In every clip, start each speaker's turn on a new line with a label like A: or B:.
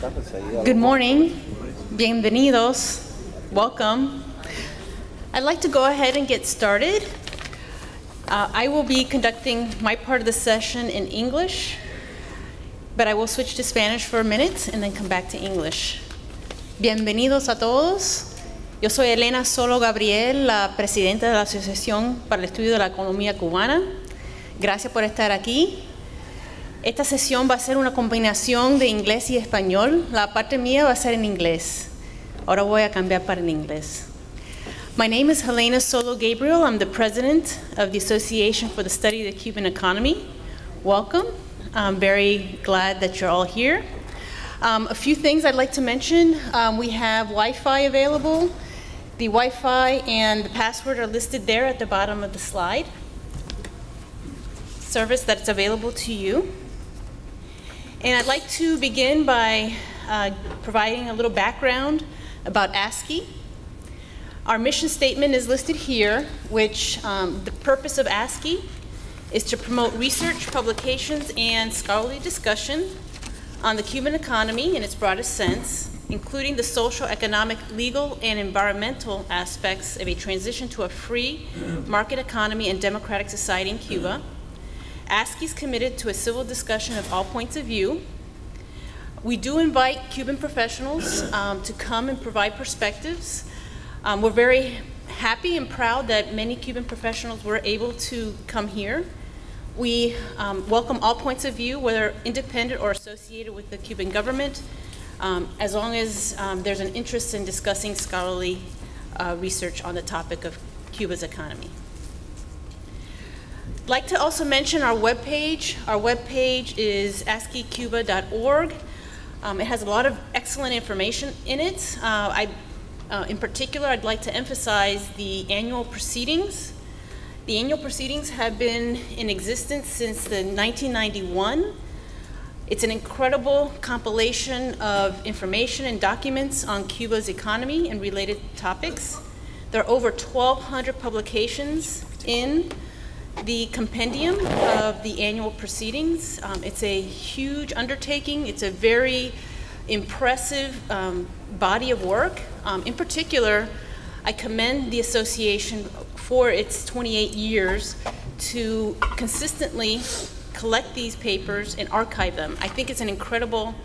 A: Good morning. Bienvenidos. Welcome. I'd like to go ahead and get started. I will be conducting my part of the session in English, but I will switch to Spanish for a minute and then come back to English. Bienvenidos a todos. Yo soy Elena Solo Gabriel, la presidenta de la Asociación para el Estudio de la Economía Cubana. Gracias por estar aquí. Esta sesión va a ser una combinación de inglés y español. La parte mía va a ser en inglés. Ahora voy a cambiar para el inglés. My name is Helena Solo Gabriel. I'm the president of the Association for the Study of the Cuban Economy. Welcome. I'm very glad that you're all here. A few things I'd like to mention. We have Wi-Fi available. The Wi-Fi and the password are listed there at the bottom of the slide. Service that's available to you. And I'd like to begin by providing a little background about ASCII. Our mission statement is listed here, which the purpose of ASCII is to promote research, publications, and scholarly discussion on the Cuban economy in its broadest sense, including the social, economic, legal, and environmental aspects of a transition to a free market economy and democratic society in Cuba. ASCII is committed to a civil discussion of all points of view. We do invite Cuban professionals to come and provide perspectives. We're very happy and proud that many Cuban professionals were able to come here. We welcome all points of view, whether independent or associated with the Cuban government, as long as there's an interest in discussing scholarly research on the topic of Cuba's economy. I'd like to also mention our webpage. Our webpage is ascicuba.org. It has a lot of excellent information in it. In particular, I'd like to emphasize the annual proceedings. The annual proceedings have been in existence since 1991. It's an incredible compilation of information and documents on Cuba's economy and related topics. There are over 1,200 publications in the compendium of the annual proceedings. It's a huge undertaking. It's a very impressive body of work. In particular, I commend the association for its 28 years to consistently collect these papers and archive them. I think it's an incredible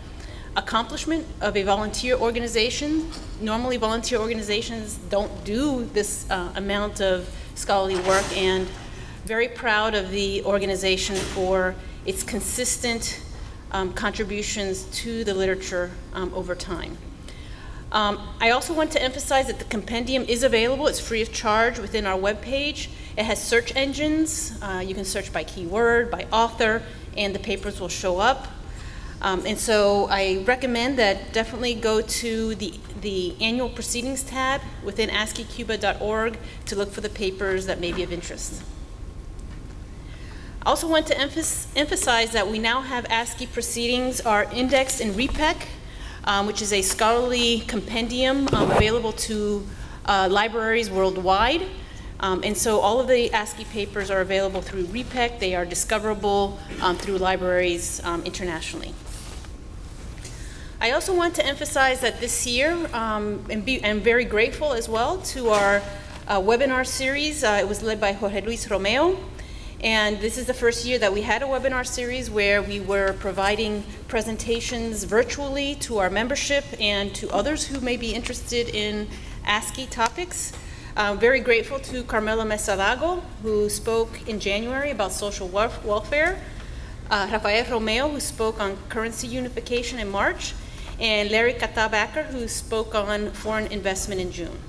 A: accomplishment of a volunteer organization. Normally, volunteer organizations don't do this amount of scholarly work, and very proud of the organization for its consistent contributions to the literature over time. I also want to emphasize that the compendium is available. It's free of charge within our webpage. It has search engines. You can search by keyword, by author, and the papers will show up. And so I recommend that definitely go to the annual proceedings tab within ascicuba.org to look for the papers that may be of interest. I also want to emphasize that we now have ASCII proceedings are indexed in REPEC, which is a scholarly compendium available to libraries worldwide. And so all of the ASCII papers are available through REPEC. They are discoverable through libraries internationally. I also want to emphasize that this year, I'm very grateful as well to our webinar series. It was led by Jorge Luis Romeo. And this is the first year that we had a webinar series where we were providing presentations virtually to our membership and to others who may be interested in ASCII topics. Very grateful to Carmela Mesadago, who spoke in January about social welfare, Rafael Romeo, who spoke on currency unification in March, and Larry Katabacker, who spoke on foreign investment in June.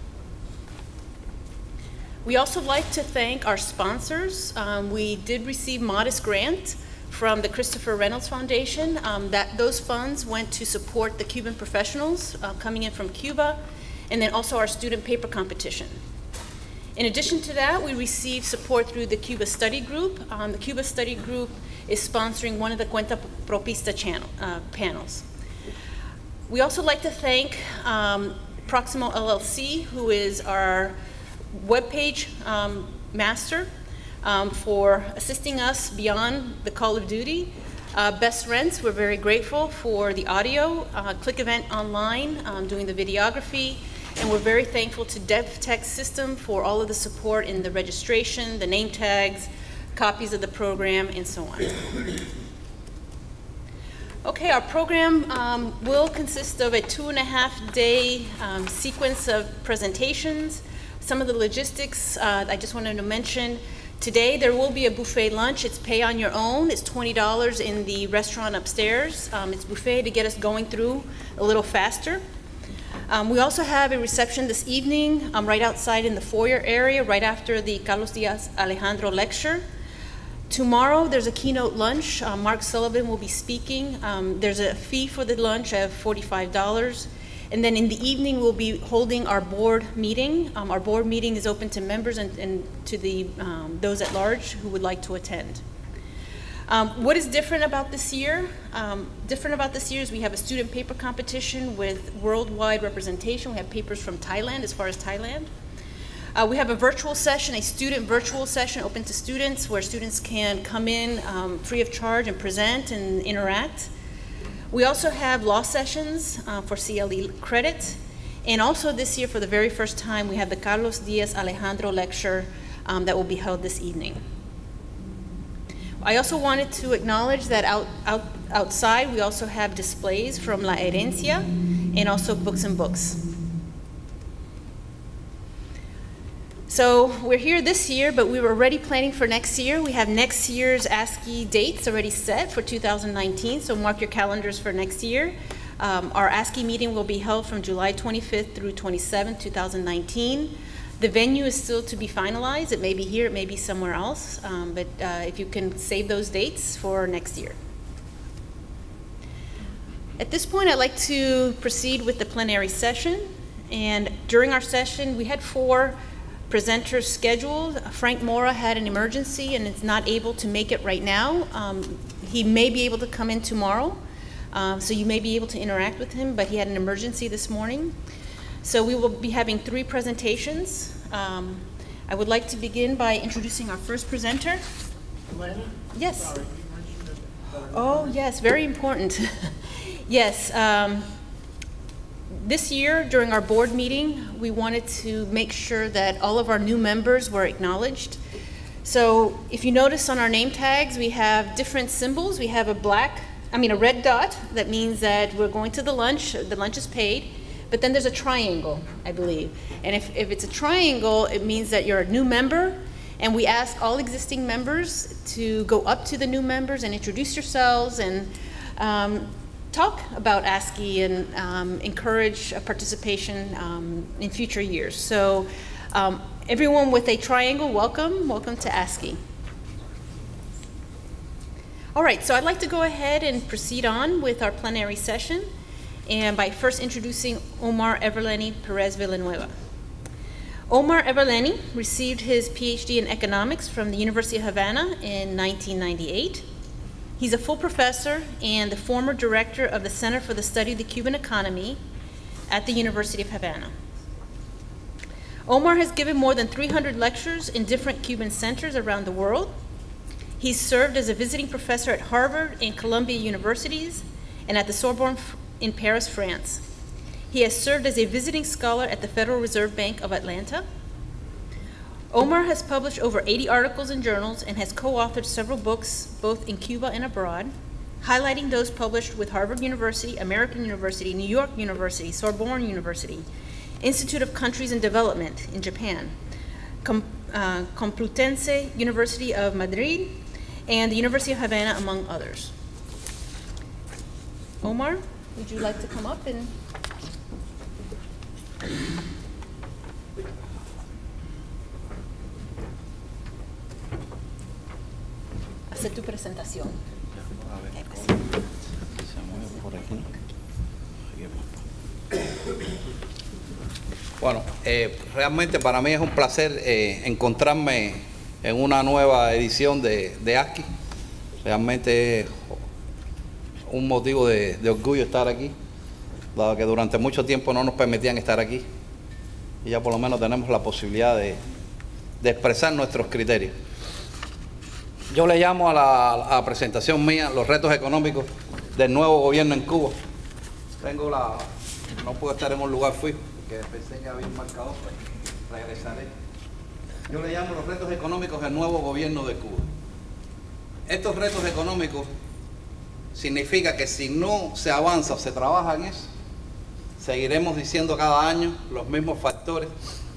A: We also like to thank our sponsors. We did receive modest grant from the Christopher Reynolds Foundation. Those funds went to support the Cuban professionals coming in from Cuba, and then also our student paper competition. In addition to that, we received support through the Cuba Study Group. The Cuba Study Group is sponsoring one of the Cuenta Propista panels. We also like to thank Proximo LLC, who is our webpage master, for assisting us beyond the call of duty Best Rents, we're very grateful for the audio. Click Event Online, doing the videography. And we're very thankful to DevTech System for all of the support in the registration, the name tags, copies of the program, and so on. Okay, our program will consist of a 2.5-day sequence of presentations. Some of the logistics I just wanted to mention. Today there will be a buffet lunch. It's pay on your own. It's $20 in the restaurant upstairs. It's buffet to get us going through a little faster. We also have a reception this evening right outside in the foyer area, right after the Carlos Diaz Alejandro lecture. Tomorrow there's a keynote lunch. Mark Sullivan will be speaking. There's a fee for the lunch of $45. And then in the evening we'll be holding our board meeting. Our board meeting is open to members and to those at large who would like to attend. What is different about this year? Is we have a student paper competition with worldwide representation. We have papers from Thailand, as far as Thailand. We have a virtual session, a student virtual session open to students, where students can come in free of charge and present and interact. We also have law sessions for CLE credit. And also this year, for the very first time, we have the Carlos Diaz Alejandro lecture that will be held this evening. I also wanted to acknowledge that outside we also have displays from La Herencia and also Books and Books. So we're here this year, but we were already planning for next year. We have next year's ASCII dates already set for 2019, so mark your calendars for next year. Our ASCII meeting will be held from July 25th through 27th, 2019. The venue is still to be finalized. It may be here, it may be somewhere else, but if you can save those dates for next year. At this point, I'd like to proceed with the plenary session. And during our session, we had 4 presenters scheduled. Frank Mora had an emergency and is not able to make it right now. He may be able to come in tomorrow, so you may be able to interact with him, but he had an emergency this morning. So we will be having 3 presentations. I would like to begin by introducing our first presenter.
B: Elena?
A: Yes.
B: Sorry, you mentioned that.
A: Oh, yes, very important. Yes. This year, during our board meeting, we wanted to make sure that all of our new members were acknowledged. So if you notice on our name tags, we have different symbols. We have a red dot. That means that we're going to the lunch is paid. But then there's a triangle, I believe. And if it's a triangle, it means that you're a new member. And we ask all existing members to go up to the new members and introduce yourselves and talk about ASCII and encourage participation in future years. So everyone with a triangle, welcome to ASCII. All right, so I'd like to go ahead and proceed on with our plenary session, and by first introducing Omar Everleni Perez Villanueva. Omar Everleni received his PhD in economics from the University of Havana in 1998. He's a full professor and the former director of the Center for the Study of the Cuban Economy at the University of Havana. Omar has given more than 300 lectures in different Cuban centers around the world. He's served as a visiting professor at Harvard and Columbia Universities and at the Sorbonne in Paris, France. He has served as a visiting scholar at the Federal Reserve Bank of Atlanta. Omar has published over 80 articles in journals and has co-authored several books, both in Cuba and abroad, highlighting those published with Harvard University, American University, New York University, Sorbonne University, Institute of Countries in Development in Japan, Complutense University of Madrid, and the University of Havana, among others. Omar, would you like to come up and... hacer tu presentación.
C: Bueno, realmente para mí es un placer encontrarme en una nueva edición de ASCII. Realmente es un motivo de orgullo estar aquí, dado que durante mucho tiempo no nos permitían estar aquí. Y ya por lo menos tenemos la posibilidad de expresar nuestros criterios. Yo le llamo a la presentación mía los retos económicos del nuevo gobierno en Cuba. No puedo estar en un lugar fijo, porque pensé que había un marcador, pues regresaré. Yo le llamo los retos económicos del nuevo gobierno de Cuba. Estos retos económicos significa que si no se avanza o se trabaja en eso, seguiremos diciendo cada año los mismos factores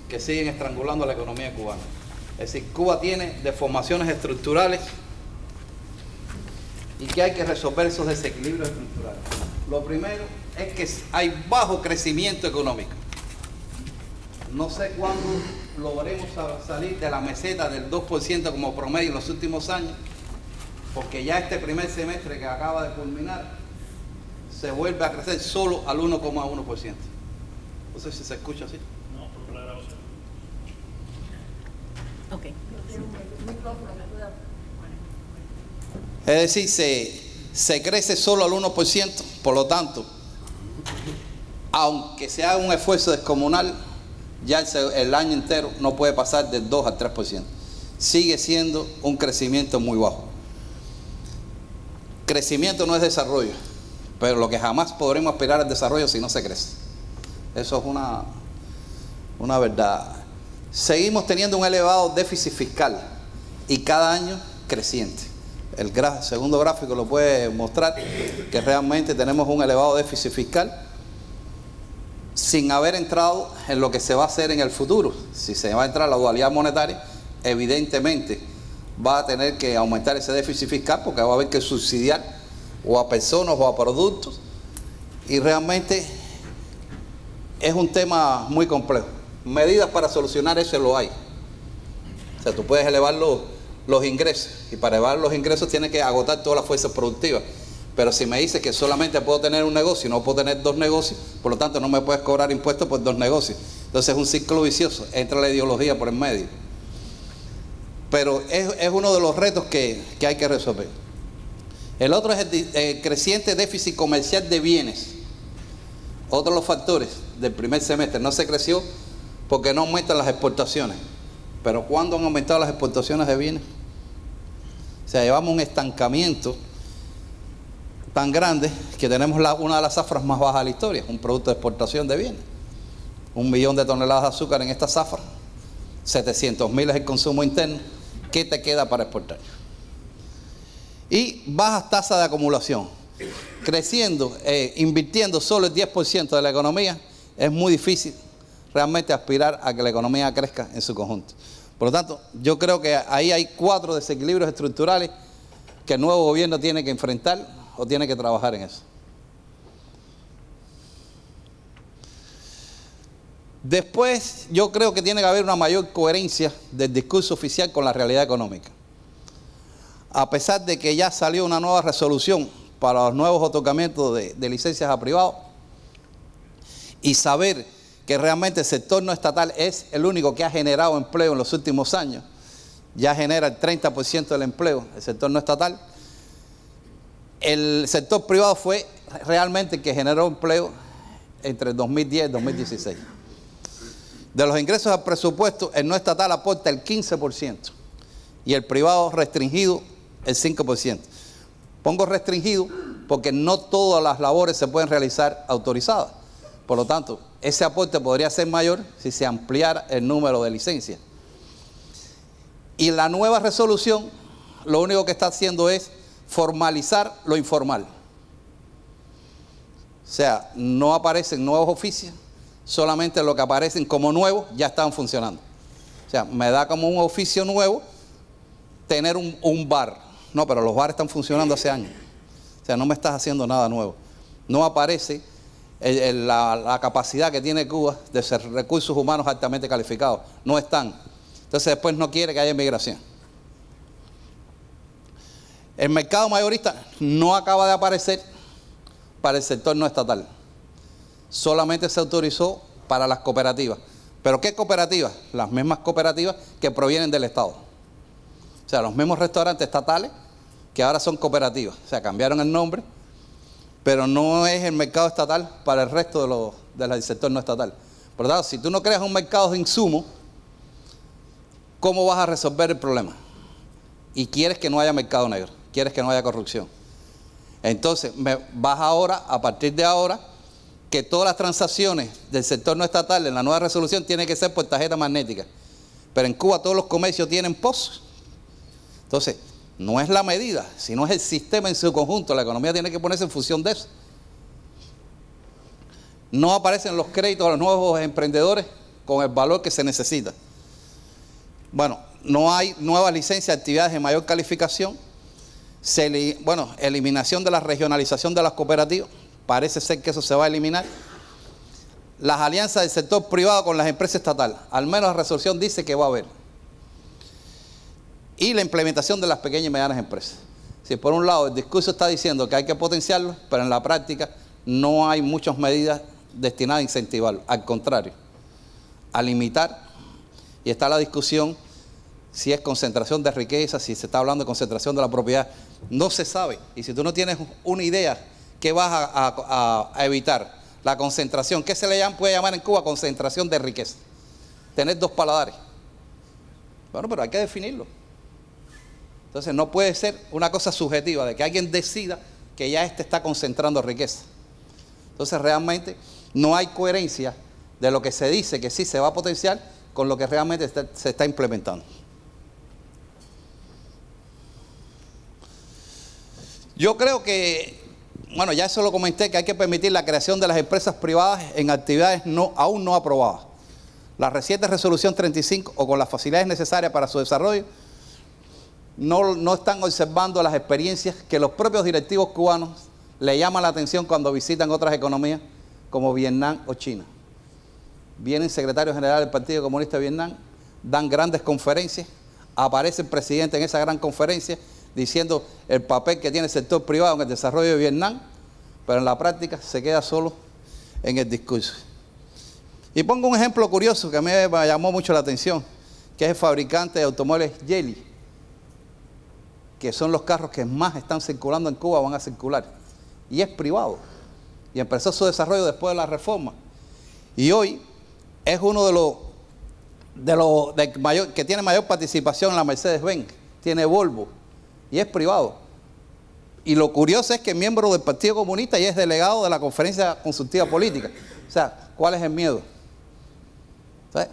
C: que siguen estrangulando a la economía cubana. Es decir, Cuba tiene deformaciones estructurales y que hay que resolver esos desequilibrios estructurales. Lo primero es que hay bajo crecimiento económico. No sé cuándo logremos salir de la meseta del 2% como promedio en los últimos años, porque ya este primer semestre que acaba de culminar se vuelve a crecer solo al 1,1%. No sé si se escucha así.
D: No, por la grabación.
A: Ok.
C: Es decir, se crece solo al 1%, por lo tanto, aunque se haga un esfuerzo descomunal, ya el año entero no puede pasar del 2 al 3%. Sigue siendo un crecimiento muy bajo. Crecimiento no es desarrollo, pero lo que jamás podremos aspirar al desarrollo si no se crece. Eso es una verdad. Seguimos teniendo un elevado déficit fiscal y cada año creciente. El segundo gráfico lo puede mostrar, que realmente tenemos un elevado déficit fiscal sin haber entrado en lo que se va a hacer en el futuro. Si se va a entrar la dualidad monetaria, evidentemente va a tener que aumentar ese déficit fiscal, porque va a haber que subsidiar o a personas o a productos, y realmente es un tema muy complejo. Medidas para solucionar eso lo hay. O sea, tú puedes elevar los ingresos, y para elevar los ingresos tienes que agotar todas las fuerzas productivas. Pero si me dices que solamente puedo tener un negocio y no puedo tener dos negocios, por lo tanto no me puedes cobrar impuestos por dos negocios. Entonces es un ciclo vicioso, entra la ideología por el medio. Pero es uno de los retos que hay que resolver. El otro es el creciente déficit comercial de bienes. Otro de los factores del primer semestre. No se creció porque no aumentan las exportaciones. Pero ¿cuándo han aumentado las exportaciones de bienes? O sea, llevamos un estancamiento tan grande que tenemos una de las zafras más bajas de la historia, un producto de exportación de bienes. 1 millón de toneladas de azúcar en esta zafra, 700.000 es el consumo interno. ¿Qué te queda para exportar? Y bajas tasas de acumulación. Creciendo, invirtiendo solo el 10% de la economía, es muy difícil realmente aspirar a que la economía crezca en su conjunto. Por lo tanto, yo creo que ahí hay 4 desequilibrios estructurales que el nuevo gobierno tiene que enfrentar o tiene que trabajar en eso. Después, yo creo que tiene que haber una mayor coherencia del discurso oficial con la realidad económica. A pesar de que ya salió una nueva resolución para los nuevos otorgamientos de licencias a privados, y saber que realmente el sector no estatal es el único que ha generado empleo en los últimos años, ya genera el 30% del empleo, el sector no estatal. El sector privado fue realmente el que generó empleo entre el 2010 y 2016. De los ingresos al presupuesto, el no estatal aporta el 15% y el privado restringido el 5%. Pongo restringido porque no todas las labores se pueden realizar autorizadas. Por lo tanto, ese aporte podría ser mayor si se ampliara el número de licencias. Y la nueva resolución lo único que está haciendo es formalizar lo informal. O sea, no aparecen nuevos oficios, solamente lo que aparecen como nuevos ya están funcionando. O sea, me da como un oficio nuevo tener un bar. No, pero los bares están funcionando hace años. O sea, no me estás haciendo nada nuevo. No aparece la capacidad que tiene Cuba de ser recursos humanos altamente calificados. No están. Entonces después no quiere que haya inmigración. El mercado mayorista no acaba de aparecer para el sector no estatal. Solamente se autorizó para las cooperativas. ¿Pero qué cooperativas? Las mismas cooperativas que provienen del Estado. O sea, los mismos restaurantes estatales que ahora son cooperativas. O sea, cambiaron el nombre, pero no es el mercado estatal para el resto del sector no estatal. Por lo tanto, si tú no creas un mercado de insumos, ¿cómo vas a resolver el problema? y quieres que no haya mercado negro, quieres que no haya corrupción. Entonces, vas ahora, a partir de ahora, que todas las transacciones del sector no estatal en la nueva resolución tienen que ser por tarjeta magnética. Pero en Cuba todos los comercios tienen POS. Entonces, no es la medida, sino es el sistema en su conjunto. La economía tiene que ponerse en función de eso. No aparecen los créditos a los nuevos emprendedores con el valor que se necesita. Bueno, no hay nuevas licencias de actividades de mayor calificación. Eliminación de la regionalización de las cooperativas. Parece ser que eso se va a eliminar. Las alianzas del sector privado con las empresas estatales. Al menos la resolución dice que va a haber. Y la implementación de las pequeñas y medianas empresas. Si por un lado el discurso está diciendo que hay que potenciarlo, pero en la práctica no hay muchas medidas destinadas a incentivarlo. Al contrario, a limitar. Y está la discusión si es concentración de riqueza, si se está hablando de concentración de la propiedad. No se sabe. Y si tú no tienes una idea, ¿qué vas a evitar? La concentración. ¿Qué se le puede llamar en Cuba? Concentración de riqueza. Tener dos paladares. Bueno, pero hay que definirlo. Entonces no puede ser una cosa subjetiva de que alguien decida que ya está concentrando riqueza. Entonces realmente no hay coherencia de lo que se dice que sí se va a potenciar con lo que realmente se está implementando. Yo creo que, bueno, ya eso lo comenté, que hay que permitir la creación de las empresas privadas en actividades aún no aprobadas. La reciente resolución 35 o con las facilidades necesarias para su desarrollo no están observando las experiencias que los propios directivos cubanos le llaman la atención cuando visitan otras economías como Vietnam o China. Vienen secretarios generales del Partido Comunista de Vietnam, dan grandes conferencias, aparece el presidente en esa gran conferencia diciendo el papel que tiene el sector privado en el desarrollo de Vietnam, pero en la práctica se queda solo en el discurso. Y pongo un ejemplo curioso que a mí me llamó mucho la atención, que es el fabricante de automóviles Geely, que son los carros que más están circulando en Cuba, van a circular, y es privado, y empezó su desarrollo después de la reforma, y hoy es uno de los que tiene mayor participación en la Mercedes-Benz, tiene Volvo, y es privado. Y lo curioso es que es miembro del Partido Comunista y es delegado de la Conferencia Consultiva Política. O sea, ¿cuál es el miedo? ¿Sabes?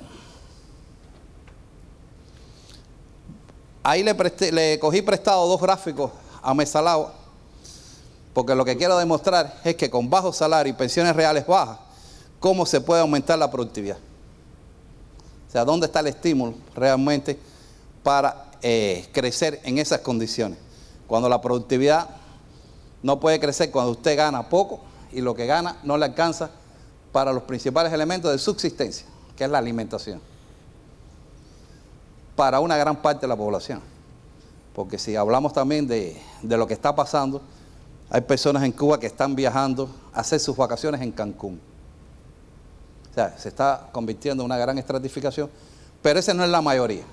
C: Ahí le cogí prestado dos gráficos a Mesalao, porque lo que quiero demostrar es que con bajos salarios y pensiones reales bajas, ¿cómo se puede aumentar la productividad? O sea, ¿dónde está el estímulo realmente para crecer en esas condiciones? Cuando la productividad no puede crecer, cuando usted gana poco y lo que gana no le alcanza para los principales elementos de subsistencia, que es la alimentación, para una gran parte de la población. Porque si hablamos también de lo que está pasando, hay personas en Cuba que están viajando a hacer sus vacaciones en Cancún. O sea, se está convirtiendo en una gran estratificación, pero esa no es la mayoría.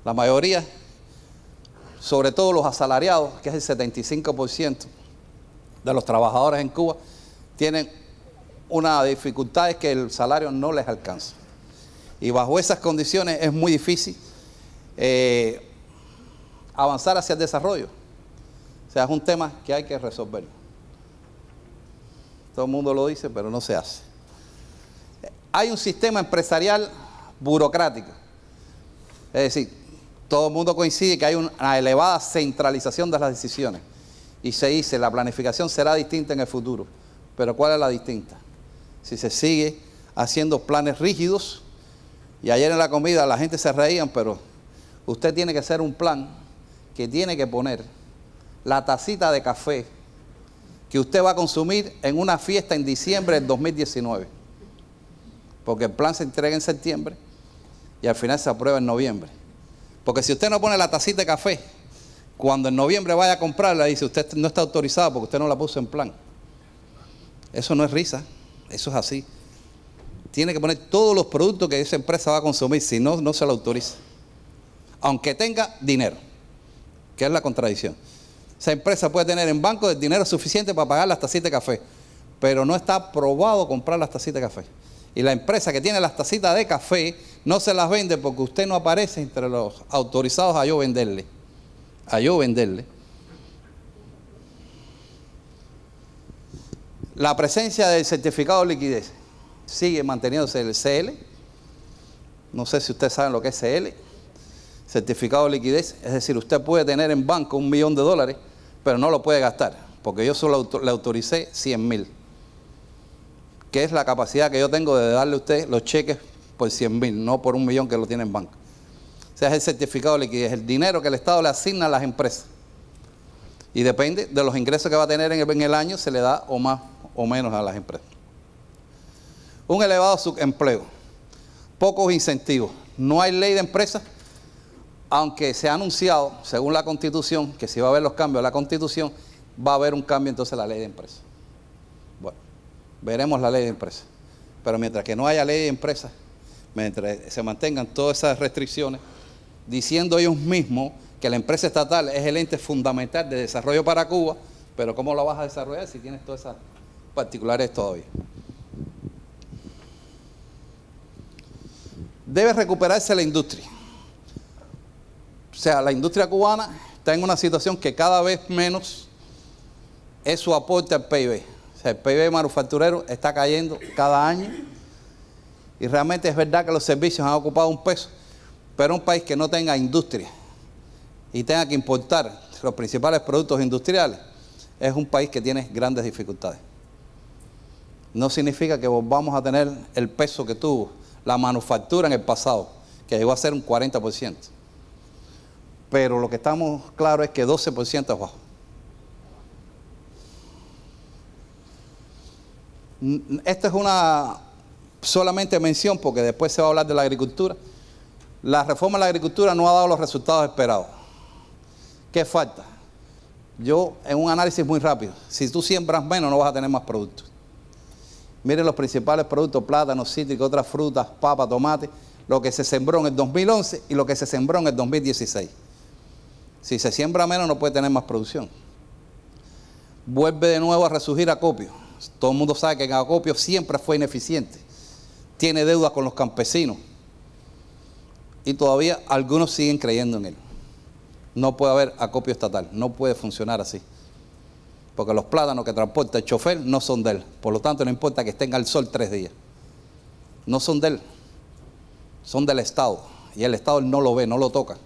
C: La mayoría, sobre todo los asalariados, que es el 75% de los trabajadores en Cuba, tienen una dificultad, es que el salario no les alcanza. Y bajo esas condiciones es muy difícil avanzar hacia el desarrollo. O sea, es un tema que hay que resolver. Todo el mundo lo dice, pero no se hace. Hay un sistema empresarial burocrático. Es decir, todo el mundo coincide que hay una elevada centralización de las decisiones. Y se dice, la planificación será distinta en el futuro. Pero ¿cuál es la distinta? Si se sigue haciendo planes rígidos, y ayer en la comida la gente se reían, pero usted tiene que hacer un plan que tiene que poner la tacita de café que usted va a consumir en una fiesta en diciembre del 2019. Porque el plan se entrega en septiembre y al final se aprueba en noviembre. Porque si usted no pone la tacita de café, cuando en noviembre vaya a comprarla, dice usted no está autorizado porque usted no la puso en plan. Eso no es risa, eso es así. Tiene que poner todos los productos que esa empresa va a consumir, si no, no se la autoriza. Aunque tenga dinero, que es la contradicción. Esa empresa puede tener en banco el dinero suficiente para pagar las tacitas de café, pero no está aprobado comprar las tacitas de café. Y la empresa que tiene las tacitas de café no se las vende porque usted no aparece entre los autorizados a yo venderle. a yo venderle, la presencia del certificado de liquidez sigue manteniéndose el CL. No sé si ustedes saben lo que es CL, certificado de liquidez. Es decir, usted puede tener en banco $1 millón, pero no lo puede gastar, porque yo solo le autoricé 100.000, que es la capacidad que yo tengo de darle a usted los cheques por 100.000, no por $1 millón que lo tiene en banco. O sea, es el certificado de liquidez, el dinero que el Estado le asigna a las empresas. Y depende de los ingresos que va a tener en el año, se le da o más o menos a las empresas. Un elevado subempleo, pocos incentivos, no hay ley de empresas, aunque se ha anunciado, según la Constitución, que si va a haber los cambios a la Constitución, va a haber un cambio entonces en la ley de empresas. Bueno, veremos la ley de empresas. Pero mientras que no haya ley de empresas, mientras se mantengan todas esas restricciones, diciendo ellos mismos que la empresa estatal es el ente fundamental de desarrollo para Cuba, pero ¿cómo la vas a desarrollar si tienes todas esas particulares todavía? Debe recuperarse la industria. O sea, la industria cubana está en una situación que cada vez menos es su aporte al PIB. O sea, el PIB manufacturero está cayendo cada año y realmente es verdad que los servicios han ocupado un peso, pero un país que no tenga industria y tenga que importar los principales productos industriales es un país que tiene grandes dificultades. No significa que volvamos a tener el peso que tuvo la manufactura en el pasado, que llegó a ser un 40%. Pero lo que estamos claros es que 12% es bajo. Esta es una solamente mención porque después se va a hablar de la agricultura. La reforma de la agricultura no ha dado los resultados esperados. ¿Qué falta? Yo, en un análisis muy rápido, si tú siembras menos no vas a tener más productos. Miren los principales productos: plátanos, cítricos, otras frutas, papa, tomate, lo que se sembró en el 2011 y lo que se sembró en el 2016. Si se siembra menos no puede tener más producción. Vuelve de nuevo a resurgir Acopio. Todo el mundo sabe que Acopio siempre fue ineficiente. Tiene deudas con los campesinos. Y todavía algunos siguen creyendo en él. No puede haber acopio estatal, no puede funcionar así. Porque los plátanos que transporta el chofer no son de él. Por lo tanto, no importa que estén al sol 3 días. No son de él. Son del Estado. Y el Estado no lo ve, no lo toca.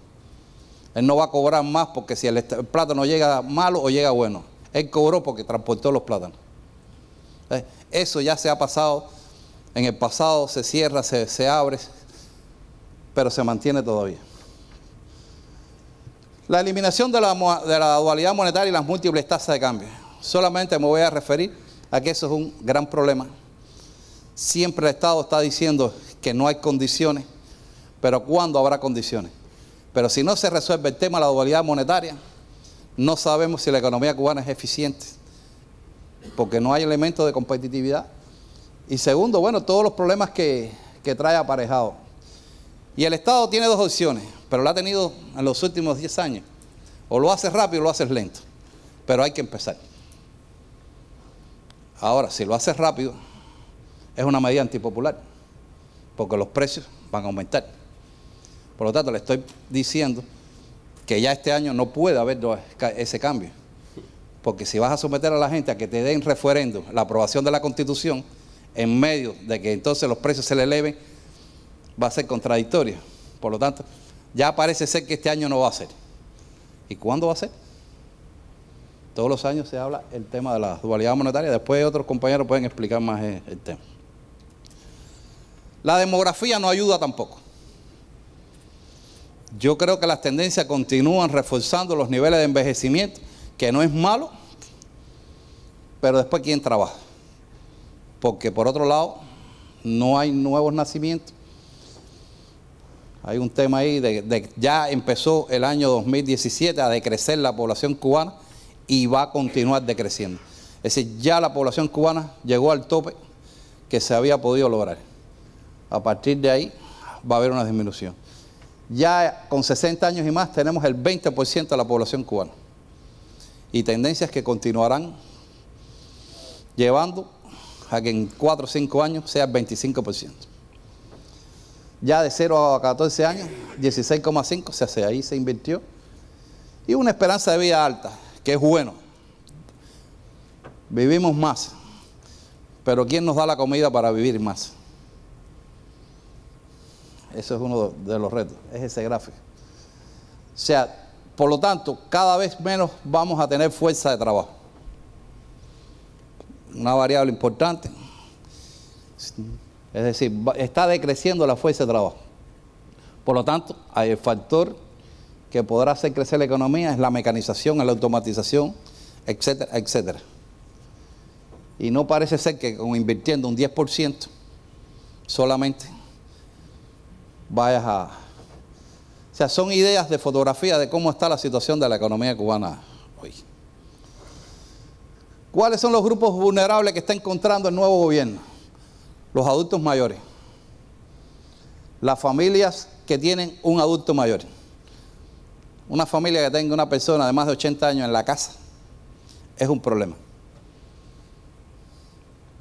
C: Él no va a cobrar más porque si el plátano llega malo o llega bueno. Él cobró porque transportó los plátanos. Eso ya se ha pasado. En el pasado se cierra, se abre, pero se mantiene todavía. La eliminación de la dualidad monetaria y las múltiples tasas de cambio. Solamente me voy a referir a que eso es un gran problema. Siempre el Estado está diciendo que no hay condiciones, pero ¿cuándo habrá condiciones? Pero si no se resuelve el tema de la dualidad monetaria, no sabemos si la economía cubana es eficiente, porque no hay elementos de competitividad. Y segundo, bueno, todos los problemas que trae aparejado. Y el Estado tiene dos opciones, pero lo ha tenido en los últimos 10 años. O lo haces rápido o lo haces lento, pero hay que empezar. Ahora, si lo haces rápido, es una medida antipopular, porque los precios van a aumentar. Por lo tanto, le estoy diciendo que ya este año no puede haber ese cambio, porque si vas a someter a la gente a que te den referendo la aprobación de la Constitución, en medio de que entonces los precios se le eleven, va a ser contradictorio. Por lo tanto, ya parece ser que este año no va a ser. ¿Y cuándo va a ser? Todos los años se habla el tema de la dualidad monetaria. Después otros compañeros pueden explicar más el tema. La demografía no ayuda tampoco. Yo creo que las tendencias continúan reforzando los niveles de envejecimiento, que no es malo, pero después ¿quién trabaja? Porque por otro lado, no hay nuevos nacimientos. Hay un tema ahí ya empezó el año 2017 a decrecer la población cubana y va a continuar decreciendo. Es decir, ya la población cubana llegó al tope que se había podido lograr. A partir de ahí va a haber una disminución. Ya con 60 años y más tenemos el 20% de la población cubana. Y tendencias que continuarán llevando a que en 4 o 5 años sea el 25%. Ya de 0 a 14 años, 16,5, o sea, ahí se invirtió. y una esperanza de vida alta, que es bueno. Vivimos más, pero ¿quién nos da la comida para vivir más? Eso es uno de los retos, es ese gráfico. O sea, por lo tanto, cada vez menos vamos a tener fuerza de trabajo. Una variable importante. Es decir, está decreciendo la fuerza de trabajo. Por lo tanto, hay el factor que podrá hacer crecer la economía es la mecanización, la automatización, etcétera, etcétera. Y no parece ser que con invirtiendo un 10% solamente vayas a... O sea, son ideas de fotografía de cómo está la situación de la economía cubana hoy. ¿Cuáles son los grupos vulnerables que está encontrando el nuevo gobierno? Los adultos mayores. Las familias que tienen un adulto mayor. Una familia que tenga una persona de más de 80 años en la casa es un problema.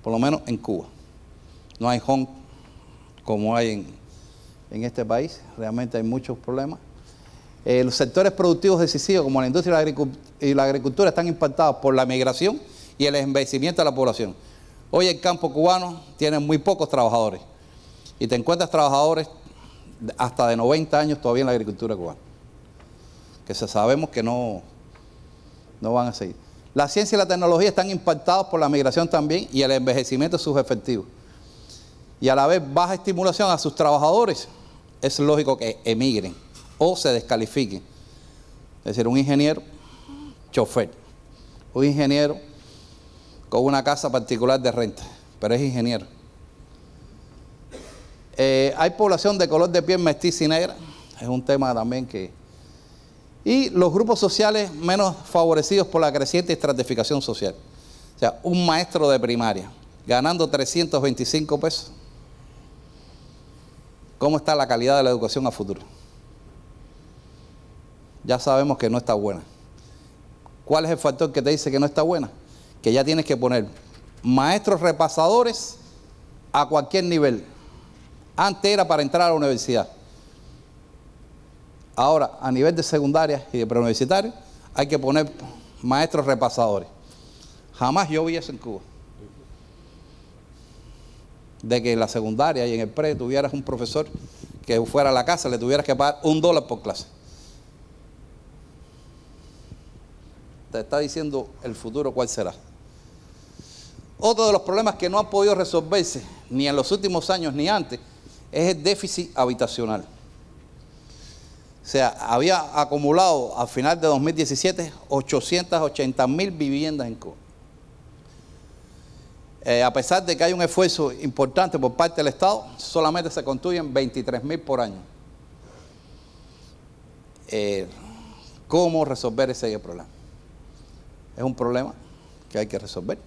C: Por lo menos en Cuba. No hay home como hay en este país. Realmente hay muchos problemas. Los sectores productivos decisivos como la industria y la agricultura están impactados por la migración y el envejecimiento de la población. Hoy el campo cubano tiene muy pocos trabajadores y te encuentras trabajadores hasta de 90 años todavía en la agricultura cubana, que sabemos que no van a seguir. La ciencia y la tecnología están impactados por la migración también y el envejecimiento de sus efectivos. Y a la vez baja estimulación a sus trabajadores, es lógico que emigren o se descalifiquen. Es decir, un ingeniero, chofer, un ingeniero con una casa particular de renta, pero es ingeniero. Hay población de color de piel mestiza y negra, es un tema también que... Y los grupos sociales menos favorecidos por la creciente estratificación social. O sea, un maestro de primaria ganando 325 pesos. ¿Cómo está la calidad de la educación a futuro? Ya sabemos que no está buena. ¿Cuál es el factor que te dice que no está buena? Que ya tienes que poner maestros repasadores a cualquier nivel. Antes era para entrar a la universidad. Ahora, a nivel de secundaria y de preuniversitario, hay que poner maestros repasadores. Jamás yo vi eso en Cuba. De que en la secundaria y en el pre tuvieras un profesor que fuera a la casa, le tuvieras que pagar $1 por clase. Te está diciendo el futuro cuál será. Otro de los problemas que no han podido resolverse, ni en los últimos años ni antes, es el déficit habitacional. O sea, había acumulado al final de 2017 880.000 viviendas en Cuba. A pesar de que hay un esfuerzo importante por parte del Estado, solamente se construyen 23.000 por año. ¿Cómo resolver ese problema? Es un problema que hay que resolver.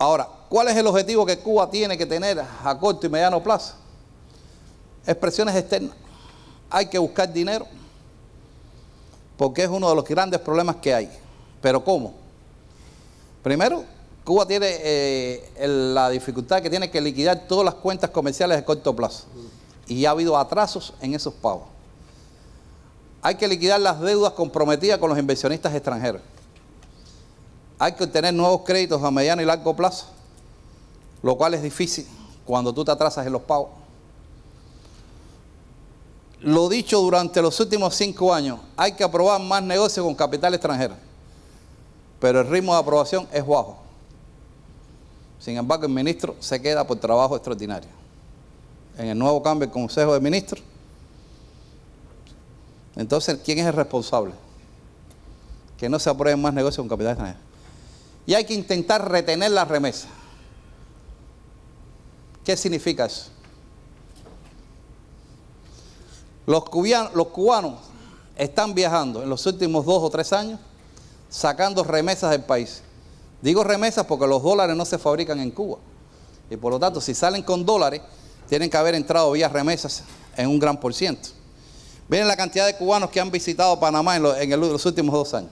C: Ahora, ¿cuál es el objetivo que Cuba tiene que tener a corto y mediano plazo? Expresiones externas. Hay que buscar dinero, porque es uno de los grandes problemas que hay. ¿Pero cómo? Primero, Cuba tiene la dificultad que tiene que liquidar todas las cuentas comerciales de corto plazo. Y ha habido atrasos en esos pagos. Hay que liquidar las deudas comprometidas con los inversionistas extranjeros. Hay que obtener nuevos créditos a mediano y largo plazo, lo cual es difícil cuando tú te atrasas en los pagos. Lo dicho durante los últimos 5 años, hay que aprobar más negocios con capital extranjero, pero el ritmo de aprobación es bajo. Sin embargo, el ministro se queda por trabajo extraordinario. En el nuevo cambio del Consejo de Ministros, entonces, ¿quién es el responsable? Que no se aprueben más negocios con capital extranjero. Y hay que intentar retener la remesa. ¿Qué significa eso? Los cubanos están viajando en los últimos 2 o 3 años sacando remesas del país. Digo remesas porque los dólares no se fabrican en Cuba. Y por lo tanto, si salen con dólares, tienen que haber entrado vía remesas en un gran %. Miren la cantidad de cubanos que han visitado Panamá en los últimos 2 años.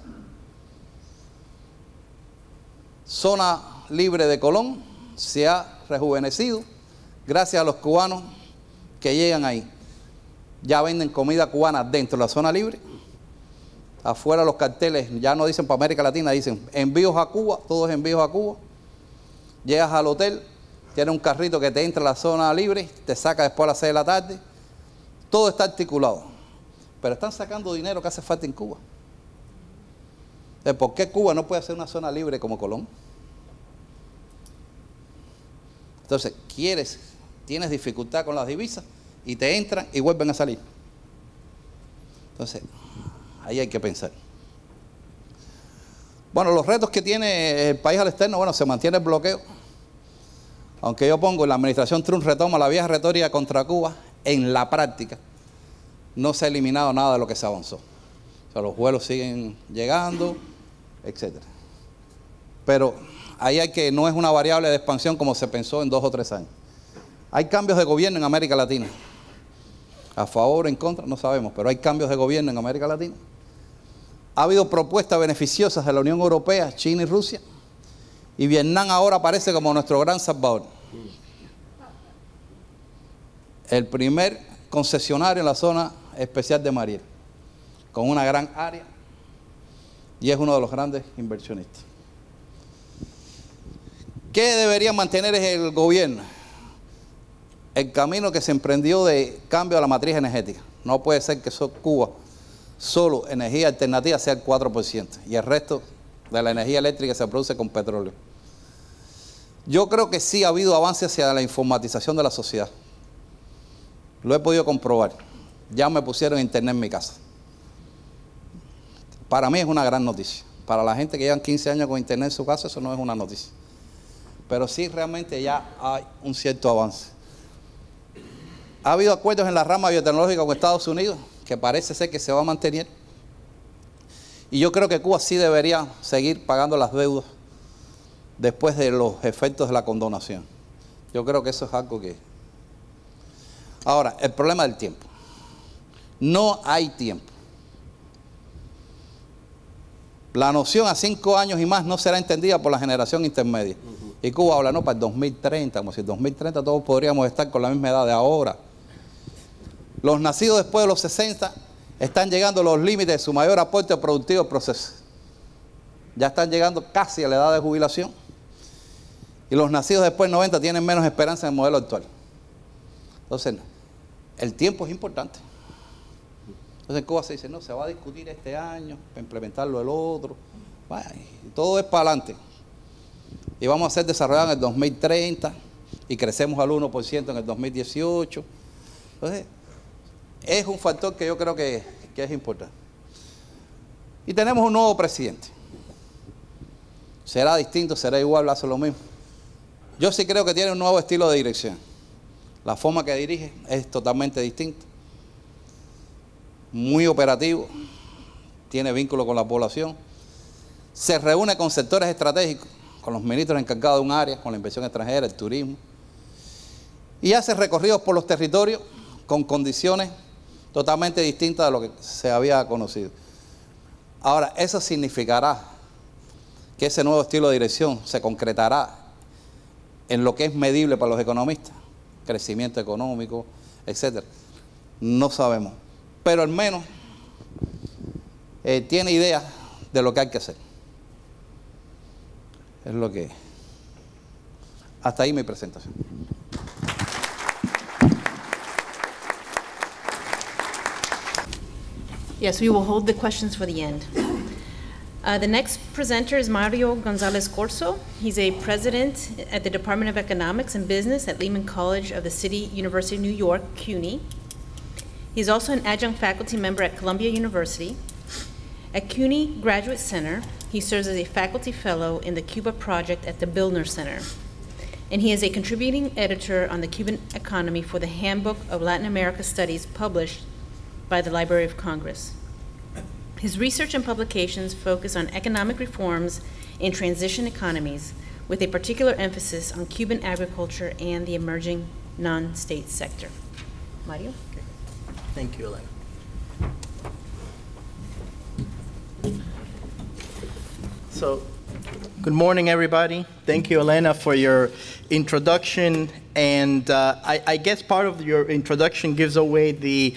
C: Zona libre de Colón se ha rejuvenecido gracias a los cubanos que llegan ahí. Ya venden comida cubana dentro de la zona libre. Afuera los carteles ya no dicen para América Latina, dicen envíos a Cuba, todos envíos a Cuba. Llegas al hotel, tienes un carrito que te entra a la zona libre, te saca después a las 6 de la tarde. Todo está articulado. Pero están sacando dinero que hace falta en Cuba. ¿Por qué Cuba no puede ser una zona libre como Colón? Entonces, tienes dificultad con las divisas y te entran y vuelven a salir. Entonces, ahí hay que pensar. Bueno, los retos que tiene el país al externo, bueno, se mantiene el bloqueo. Aunque yo pongo, la administración Trump retoma la vieja retórica contra Cuba, en la práctica no se ha eliminado nada de lo que se avanzó. O sea, los vuelos siguen llegando, etc. Pero ahí no es una variable de expansión como se pensó en 2 o 3 años. Hay cambios de gobierno en América Latina. A favor o en contra, no sabemos, pero hay cambios de gobierno en América Latina. Ha habido propuestas beneficiosas de la Unión Europea, China y Rusia. Y Vietnam ahora aparece como nuestro gran salvador. El primer concesionario en la zona especial de Mariel, con una gran área, y es uno de los grandes inversionistas. ¿Qué debería mantener el gobierno? El camino que se emprendió de cambio a la matriz energética. No puede ser que Cuba, solo energía alternativa, sea el 4%, y el resto de la energía eléctrica se produce con petróleo. Yo creo que sí ha habido avance hacia la informatización de la sociedad. Lo he podido comprobar. Ya me pusieron internet en mi casa. Para mí es una gran noticia. Para la gente que llevan 15 años con internet en su casa, eso no es una noticia. Pero sí realmente ya hay un cierto avance. Ha habido acuerdos en la rama biotecnológica con Estados Unidos, que parece ser que se va a mantener. Y yo creo que Cuba sí debería seguir pagando las deudas después de los efectos de la condonación. Yo creo que eso es algo que... Ahora, el problema del tiempo. No hay tiempo. La noción a 5 años y más no será entendida por la generación intermedia. Y Cuba habla, no, para el 2030, como si en 2030 todos podríamos estar con la misma edad de ahora. Los nacidos después de los 60 están llegando a los límites de su mayor aporte productivo al proceso. Ya están llegando casi a la edad de jubilación. Y los nacidos después de 90 tienen menos esperanza en el modelo actual. Entonces, el tiempo es importante. Entonces en Cuba se dice, no, se va a discutir este año, para implementarlo el otro. Bueno, y todo es para adelante. Y vamos a ser desarrollados en el 2030 y crecemos al 1% en el 2018. Entonces, es un factor que yo creo que es importante. Y tenemos un nuevo presidente. ¿Será distinto? ¿Será igual? ¿Hace lo mismo? Yo sí creo que tiene un nuevo estilo de dirección. La forma que dirige es totalmente distinta. Muy operativo, tiene vínculo con la población. Se reúne con sectores estratégicos, con los ministros encargados de un área, con la inversión extranjera, el turismo. Y hace recorridos por los territorios con condiciones totalmente distintas de lo que se había conocido. Ahora, eso significará que ese nuevo estilo de dirección se concretará en lo que es medible para los economistas, crecimiento económico, etc. No sabemos, pero al menos tiene idea de lo que hay que hacer. Es lo que... Hasta ahí mi presentación.
A: Yes, we will hold the questions for the end. The next presenter is Mario Gonzalez Corso. He's a president at the Department of Economics and Business at Lehman College of the City University of New York, CUNY. He's also an adjunct faculty member at Columbia University. At CUNY Graduate Center, he serves as a faculty fellow in the Cuba project at the Billner Center. And he is a contributing editor on the Cuban economy for the Handbook of Latin America Studies published by the Library of Congress. His research and publications focus on economic reforms in transition economies, with a particular emphasis on Cuban agriculture and the emerging non-state sector. Mario?
B: Thank you, Elena. So, good morning, everybody. Thank you, Elena, for your introduction And I guess part of your introduction gives away the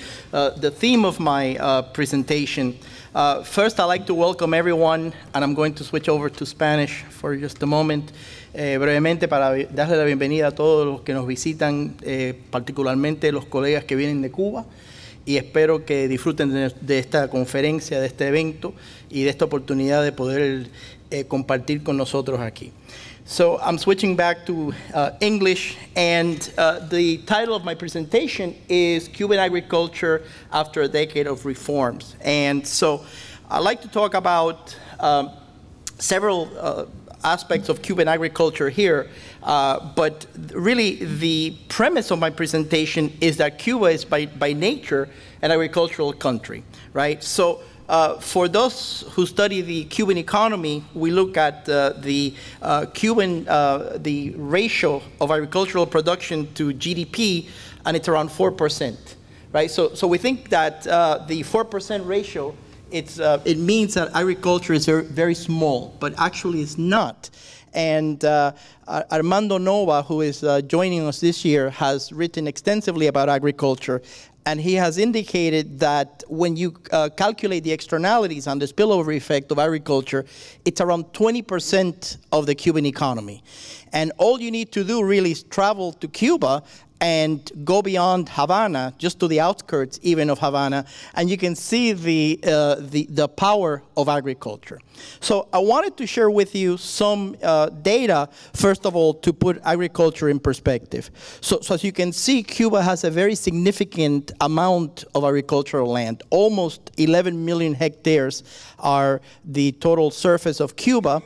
B: theme of my presentation. First, I'd like to welcome everyone, and I'm going to switch over to Spanish for just a moment. Brevemente, para darle la bienvenida a todos los que nos visitan, particularmente los colegas que vienen de Cuba, y espero que disfruten de esta conferencia, de este evento y de esta oportunidad de poder compartir con nosotros aquí. So I'm switching back to English, and the title of my presentation is Cuban Agriculture After a Decade of Reforms. And so I'd like to talk about several aspects of Cuban agriculture here, but really the premise of my presentation is that Cuba is by nature an agricultural country, right? So for those who study the Cuban economy, we look at the ratio of agricultural production to GDP, and it's around 4%, right? So we think that the 4% ratio, it means that agriculture is very small, but actually it's not. And Armando Nova, who is joining us this year, has written extensively about agriculture, and he has indicated that when you calculate the externalities and the spillover effect of agriculture, it's around 20% of the Cuban economy. And all you need to do really is travel to Cuba and go beyond Havana, just to the outskirts even of Havana, and you can see the power of agriculture. So I wanted to share with you some data, first of all, to put agriculture in perspective. So as you can see, Cuba has a very significant amount of agricultural land. Almost 11 million hectares are the total surface of Cuba,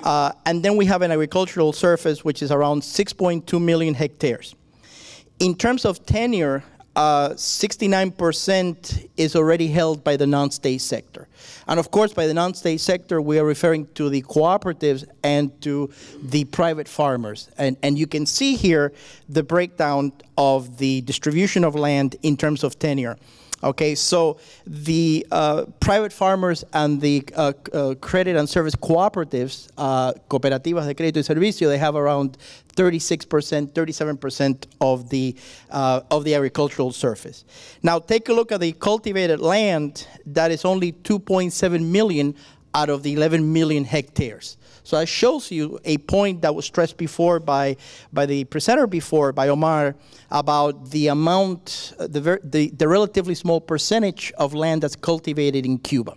B: and then we have an agricultural surface which is around 6.2 million hectares. In terms of tenure, 69% is already held by the non-state sector. And of course, by the non-state sector, we are referring to the cooperatives and to the private farmers. And you can see here the breakdown of the distribution of land in terms of tenure. Okay, so the private farmers and the credit and service cooperatives, cooperativas de crédito y servicio, they have around 36%, 37% of the agricultural surface. Now take a look at the cultivated land. That is only 2.7 million out of the 11 million hectares. So that shows you a point that was stressed before by the presenter before, by Omar, about the amount, the relatively small percentage of land that's cultivated in Cuba.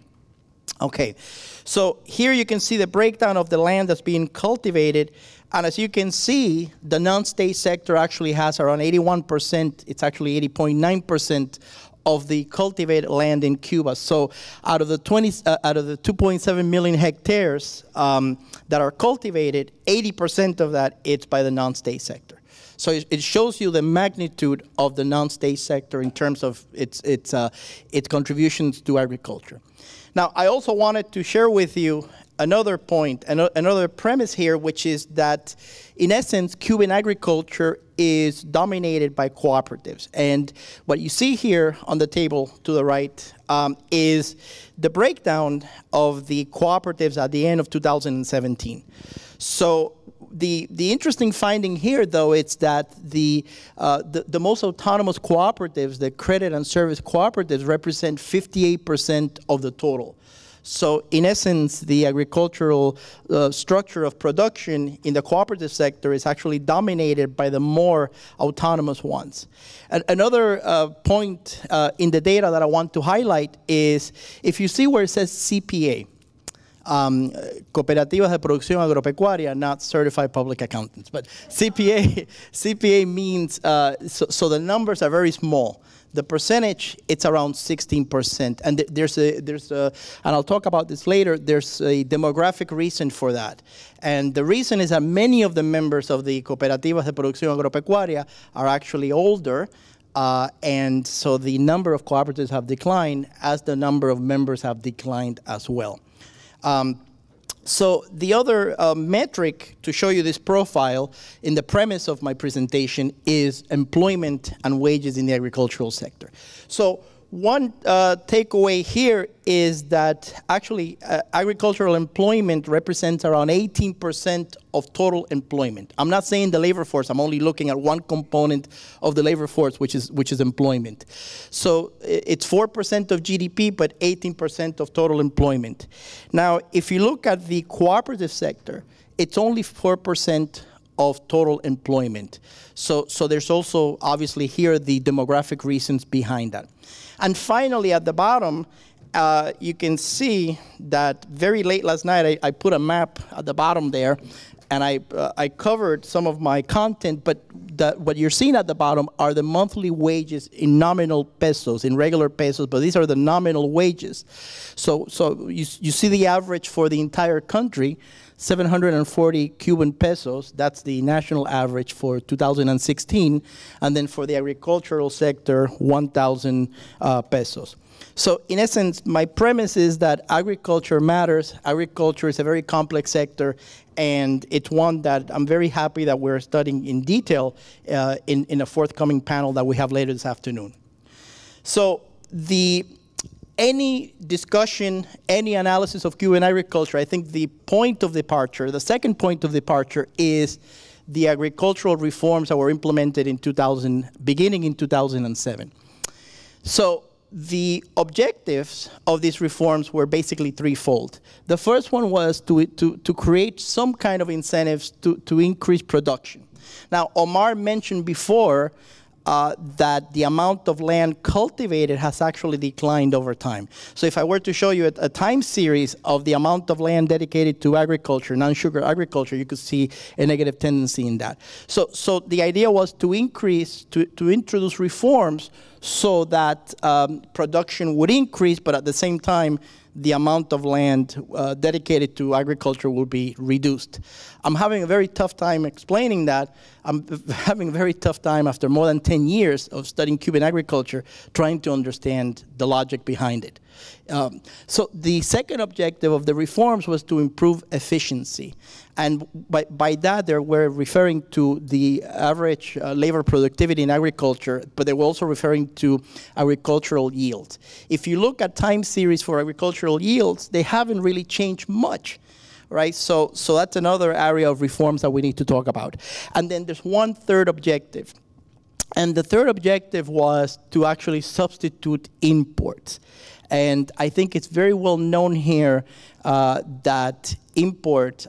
B: Okay, so here you can see the breakdown of the land that's being cultivated, and as you can see, the non-state sector actually has around 81%, it's actually 80.9% of the cultivated land in Cuba. So out of the 2.7 million hectares that are cultivated, 80% of that it's by the non-state sector. So it shows you the magnitude of the non-state sector in terms of its contributions to agriculture. Now, I also wanted to share with you another point, another premise here, which is that, in essence, Cuban agriculture is dominated by cooperatives. And what you see here on the table to the right is the breakdown of the cooperatives at the end of 2017. So the interesting finding here, though, it's that the most autonomous cooperatives, the credit and service cooperatives, represent 58% of the total. So in essence, the agricultural structure of production in the cooperative sector is actually dominated by the more autonomous ones. Another point in the data that I want to highlight is, if you see where it says CPA, Cooperativas de Producción Agropecuaria, not certified public accountants, but CPA means, so the numbers are very small. The percentage, it's around 16%, and there's and I'll talk about this later, there's a demographic reason for that. And the reason is that many of the members of the Cooperativas de Producción Agropecuaria are actually older, and so the number of cooperatives have declined as the number of members have declined as well. So the other metric to show you this profile in the premise of my presentation is employment and wages in the agricultural sector. So One takeaway here is that actually agricultural employment represents around 18% of total employment. I'm not saying the labor force, I'm only looking at one component of the labor force, which is employment. So it's 4% of GDP, but 18% of total employment. Now, if you look at the cooperative sector, it's only 4% of total employment. So there's also, obviously, here the demographic reasons behind that. And finally, at the bottom, you can see that very late last night, I put a map at the bottom there, and I covered some of my content, but what you're seeing at the bottom are the monthly wages in nominal pesos, in regular pesos, but these are the nominal wages. So you see the average for the entire country, 740 Cuban pesos, that's the national average for 2016, and then for the agricultural sector, 1,000 pesos. So in essence, my premise is that agriculture matters. Agriculture is a very complex sector, and it's one that I'm very happy that we're studying in detail in a forthcoming panel that we have later this afternoon. So any discussion, any analysis of Cuban agriculture, I think the point of departure, the second point of departure is the agricultural reforms that were implemented in beginning in 2007. So the objectives of these reforms were basically threefold. The first one was to create some kind of incentives to increase production. Now, Omar mentioned before that the amount of land cultivated has actually declined over time. So if I were to show you a time series of the amount of land dedicated to agriculture, non-sugar agriculture, you could see a negative tendency in that. So the idea was to introduce reforms so that production would increase, but at the same time, the amount of land dedicated to agriculture will be reduced. I'm having a very tough time explaining that. I'm having a very tough time after more than 10 years of studying Cuban agriculture, trying to understand the logic behind it. So the second objective of the reforms was to improve efficiency. And by that, they were referring to the average labor productivity in agriculture, but they were also referring to agricultural yields. If you look at time series for agricultural yields, they haven't really changed much, right? So that's another area of reforms that we need to talk about. And then there's one third objective. And the third objective was to actually substitute imports. And I think it's very well known here that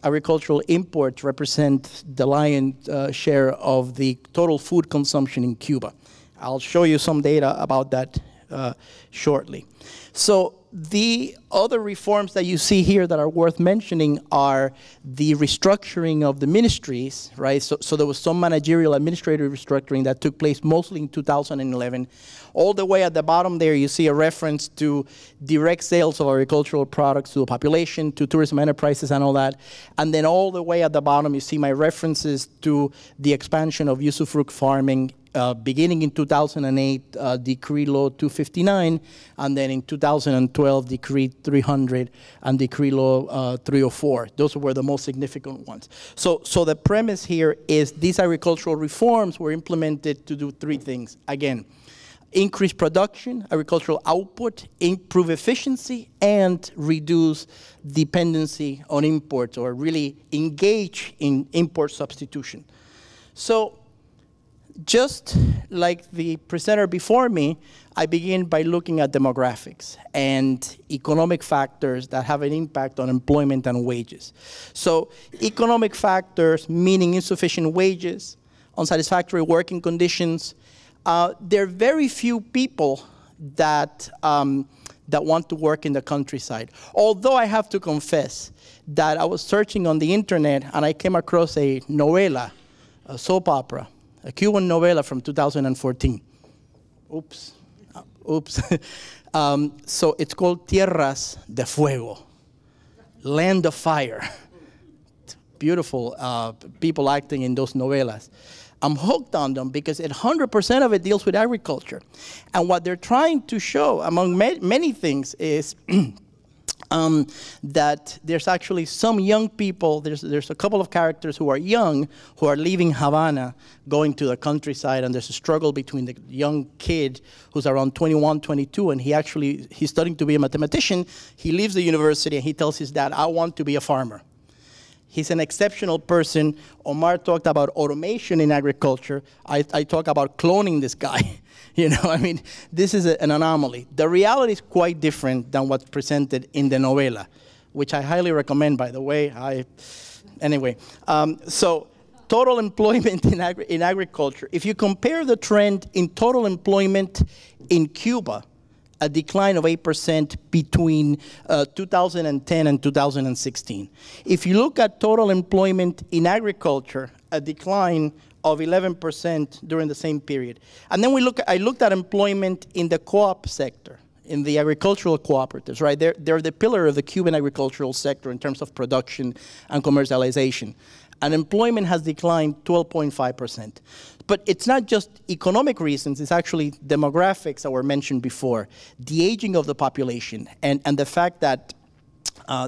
B: agricultural imports represent the lion's share of the total food consumption in Cuba. I'll show you some data about that shortly. So the other reforms that you see here that are worth mentioning are the restructuring of the ministries, right? So there was some managerial administrative restructuring that took place mostly in 2011. All the way at the bottom there, you see a reference to direct sales of agricultural products to the population, to tourism enterprises and all that. And then all the way at the bottom, you see my references to the expansion of usufruct farming beginning in 2008, Decree Law 259, and then in 2012, Decree 300 and Decree Law 304. Those were the most significant ones. So the premise here is these agricultural reforms were implemented to do three things. Again, increase production, agricultural output, improve efficiency, and reduce dependency on imports, or really engage in import substitution. So just like the presenter before me, I begin by looking at demographics and economic factors that have an impact on employment and wages. So economic factors, meaning insufficient wages, unsatisfactory working conditions. There are very few people that want to work in the countryside. Although I have to confess that I was searching on the internet and I came across a novela, a soap opera, a Cuban novela from 2014. Oops. So it's called Tierras de Fuego, Land of Fire. Beautiful people acting in those novelas. I'm hooked on them because 100% of it deals with agriculture. And what they're trying to show, among many things, is that there's actually some young people, there's a couple of characters who are young, who are leaving Havana, going to the countryside, and there's a struggle between the young kid who's around 21, 22, and he's studying to be a mathematician. He leaves the university and he tells his dad, I want to be a farmer. He's an exceptional person. Omar talked about automation in agriculture. I talk about cloning this guy. You know, I mean, this is an anomaly. The reality is quite different than what's presented in the novela, which I highly recommend, by the way. Anyway, so total employment in agriculture. If you compare the trend in total employment in Cuba, a decline of 8% between 2010 and 2016. If you look at total employment in agriculture, a decline of 11% during the same period. And then I looked at employment in the co-op sector, in the agricultural cooperatives, right? They're the pillar of the Cuban agricultural sector in terms of production and commercialization. And employment has declined 12.5%. But it's not just economic reasons, it's actually demographics that were mentioned before, the aging of the population, and the fact that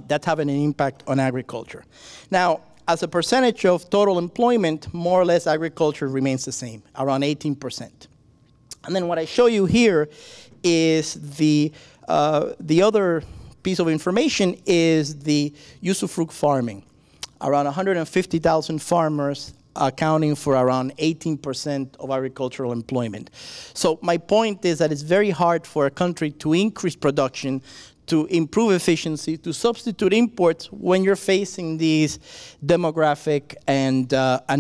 B: that's having an impact on agriculture. Now, as a percentage of total employment, more or less agriculture remains the same, around 18%. And then what I show you here is the other piece of information is the usufruct farming. Around 150,000 farmers accounting for around 18% of agricultural employment. So my point is that it's very hard for a country to increase production, to improve efficiency, to substitute imports when you're facing these demographic and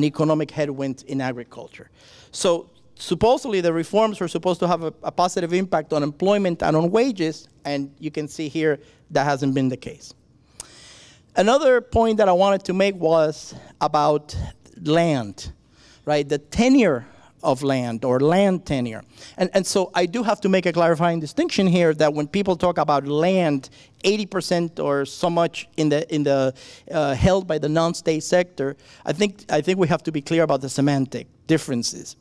B: economic headwinds in agriculture. So supposedly the reforms are supposed to have a positive impact on employment and on wages, and you can see here that hasn't been the case. Another point that I wanted to make was about land, right? The tenure of land, or land tenure. And so I do have to make a clarifying distinction here that when people talk about land, 80% or so much in the held by the non-state sector, I think we have to be clear about the semantic differences.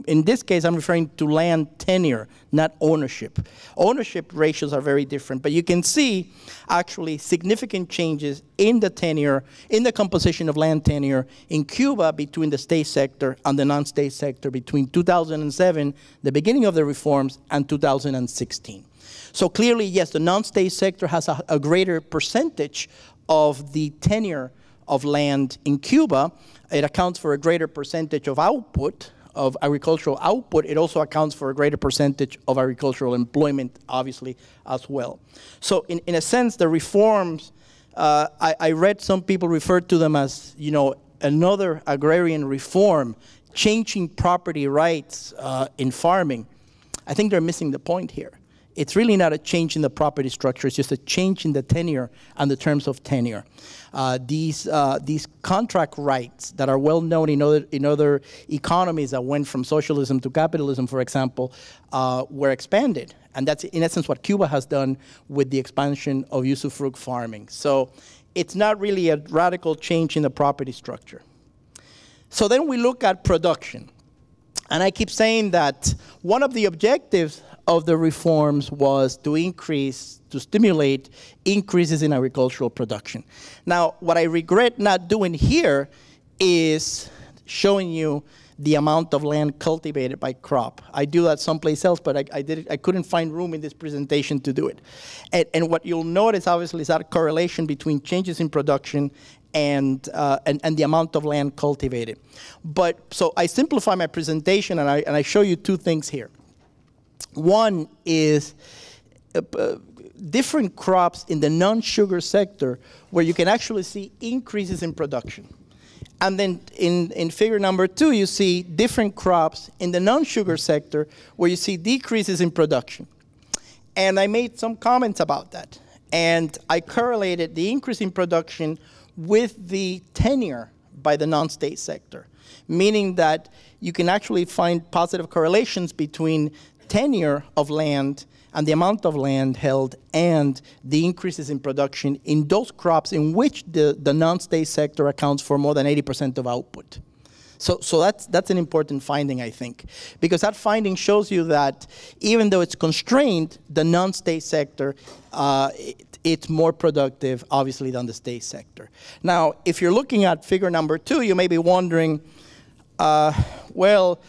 B: In this case, I'm referring to land tenure, not ownership. Ownership ratios are very different, but you can see actually significant changes in the tenure, in the composition of land tenure in Cuba between the state sector and the non-state sector between 2007, the beginning of the reforms, and 2016. So clearly, yes, the non-state sector has a greater percentage of the tenure of land in Cuba. It accounts for a greater percentage of output, of agricultural output. It also accounts for a greater percentage of agricultural employment, obviously, as well. So in a sense, the reforms, I read some people refer to them as, you know, another agrarian reform, changing property rights in farming. I think they're missing the point here. It's really not a change in the property structure, it's just a change in the tenure and the terms of tenure. These contract rights that are well known in other economies that went from socialism to capitalism, for example, were expanded. And that's in essence what Cuba has done with the expansion of usufruct farming. So it's not really a radical change in the property structure. So then we look at production. And I keep saying that one of the objectives of the reforms was to stimulate increases in agricultural production. Now, what I regret not doing here is showing you the amount of land cultivated by crop. I do that someplace else, but I couldn't find room in this presentation to do it. And what you'll notice, obviously, is that correlation between changes in production and the amount of land cultivated. But so I simplify my presentation, and I show you two things here. One is different crops in the non-sugar sector where you can actually see increases in production. And then in figure number 2, you see different crops in the non-sugar sector where you see decreases in production. And I made some comments about that. And I correlated the increase in production with the tenure by the non-state sector, meaning that you can actually find positive correlations between tenure of land and the amount of land held and the increases in production in those crops in which the non-state sector accounts for more than 80% of output. So that's an important finding, I think, because that finding shows you that even though it's constrained, the non-state sector it's more productive, obviously, than the state sector. Now, if you're looking at figure number 2, you may be wondering, well,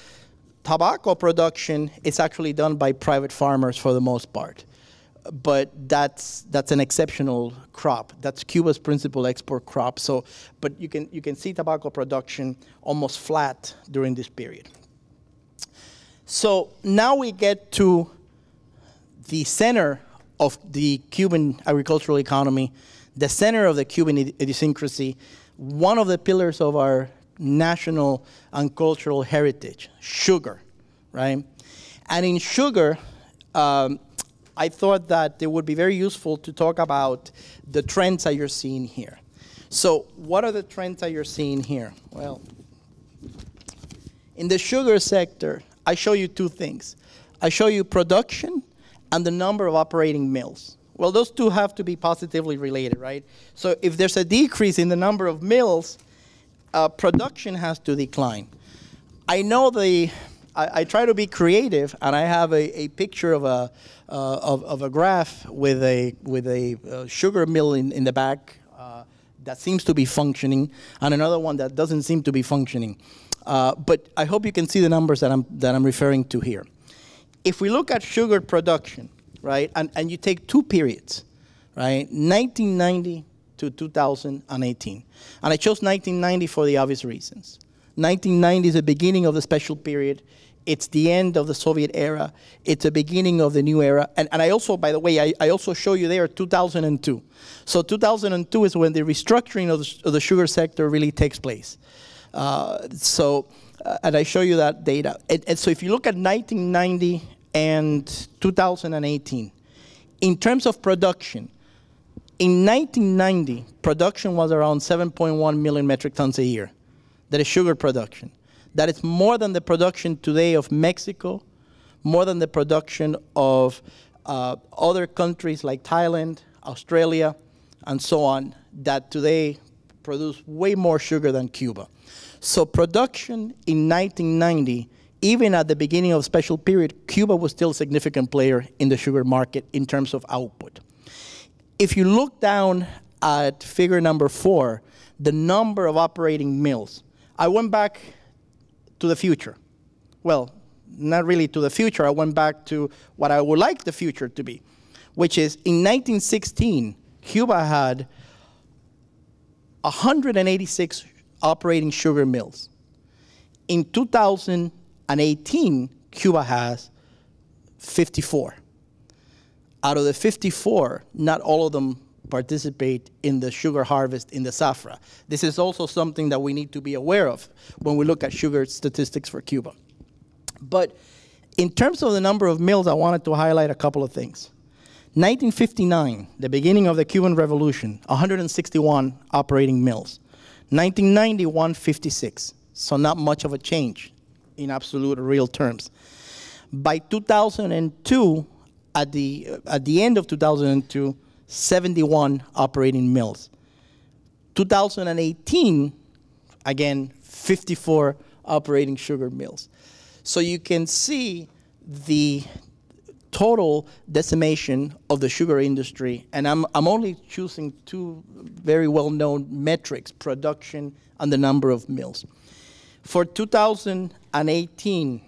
B: tobacco production is actually done by private farmers for the most part. But that's an exceptional crop. That's Cuba's principal export crop. So, but you can see tobacco production almost flat during this period. So now we get to the center of the Cuban agricultural economy, the center of the Cuban idiosyncrasy, one of the pillars of our national and cultural heritage, sugar, right? And in sugar, I thought that it would be very useful to talk about the trends that you're seeing here. So what are the trends that you're seeing here? Well, in the sugar sector, I show you two things. I show you production and the number of operating mills. Well, those two have to be positively related, right? So if there's a decrease in the number of mills, production has to decline. I know I try to be creative, and I have a picture of a graph with a sugar mill in the back that seems to be functioning, and another one that doesn't seem to be functioning. But I hope you can see the numbers that I'm referring to here. If we look at sugar production, right, and you take two periods, right, 1990 to 2018, and I chose 1990 for the obvious reasons. 1990 is the beginning of the special period. It's the end of the Soviet era. It's the beginning of the new era. And I also, by the way, I also show you there 2002. So 2002 is when the restructuring of the sugar sector really takes place. And I show you that data. And so if you look at 1990 and 2018, in terms of production, in 1990, production was around 7.1 million metric tons a year. That is sugar production. That is more than the production today of Mexico, more than the production of other countries like Thailand, Australia, and so on, that today produce way more sugar than Cuba. So production in 1990, even at the beginning of special period, Cuba was still a significant player in the sugar market in terms of output. If you look down at figure number 4, the number of operating mills, I went back to the future. Well, not really to the future. I went back to what I would like the future to be, which is in 1916, Cuba had 186 operating sugar mills. In 2018, Cuba has 54. Out of the 54, not all of them participate in the sugar harvest in the Zafra. This is also something that we need to be aware of when we look at sugar statistics for Cuba. But in terms of the number of mills, I wanted to highlight a couple of things. 1959, the beginning of the Cuban Revolution, 161 operating mills. 1990, 156, so not much of a change in absolute or real terms. By 2002, at the end of 2002, 71 operating mills. 2018, again, 54 operating sugar mills. So you can see the total decimation of the sugar industry, and I'm only choosing two very well-known metrics, production and the number of mills. For 2018,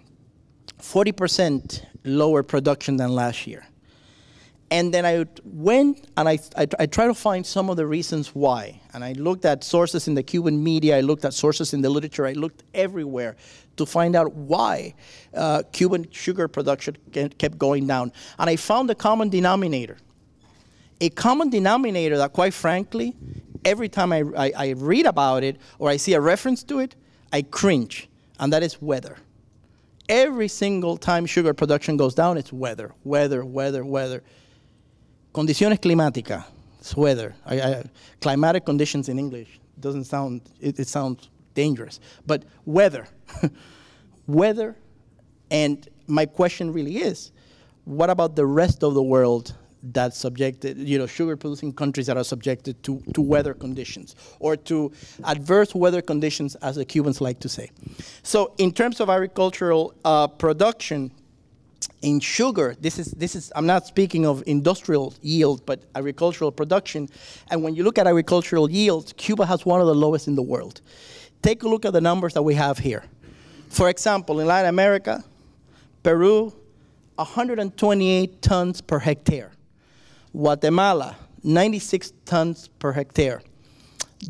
B: 40% lower production than last year. And then I went and I tried to find some of the reasons why. And I looked at sources in the Cuban media, I looked at sources in the literature, I looked everywhere to find out why Cuban sugar production kept going down. And I found a common denominator. A common denominator that, quite frankly, every time I read about it or I see a reference to it, I cringe, and that is weather. Every single time sugar production goes down, it's weather, weather, weather, weather. Condiciones climáticas, it's weather. Climatic conditions in English doesn't sound, it sounds dangerous. But weather, weather, and my question really is, what about the rest of the world that's subjected, sugar-producing countries that are subjected to weather conditions or to adverse weather conditions, as the Cubans like to say. So in terms of agricultural production, In sugar, this is, I'm not speaking of industrial yield, but agricultural production. And when you look at agricultural yields, Cuba has one of the lowest in the world. Take a look at the numbers that we have here. For example, in Latin America, Peru, 128 tons per hectare. Guatemala, 96 tons per hectare.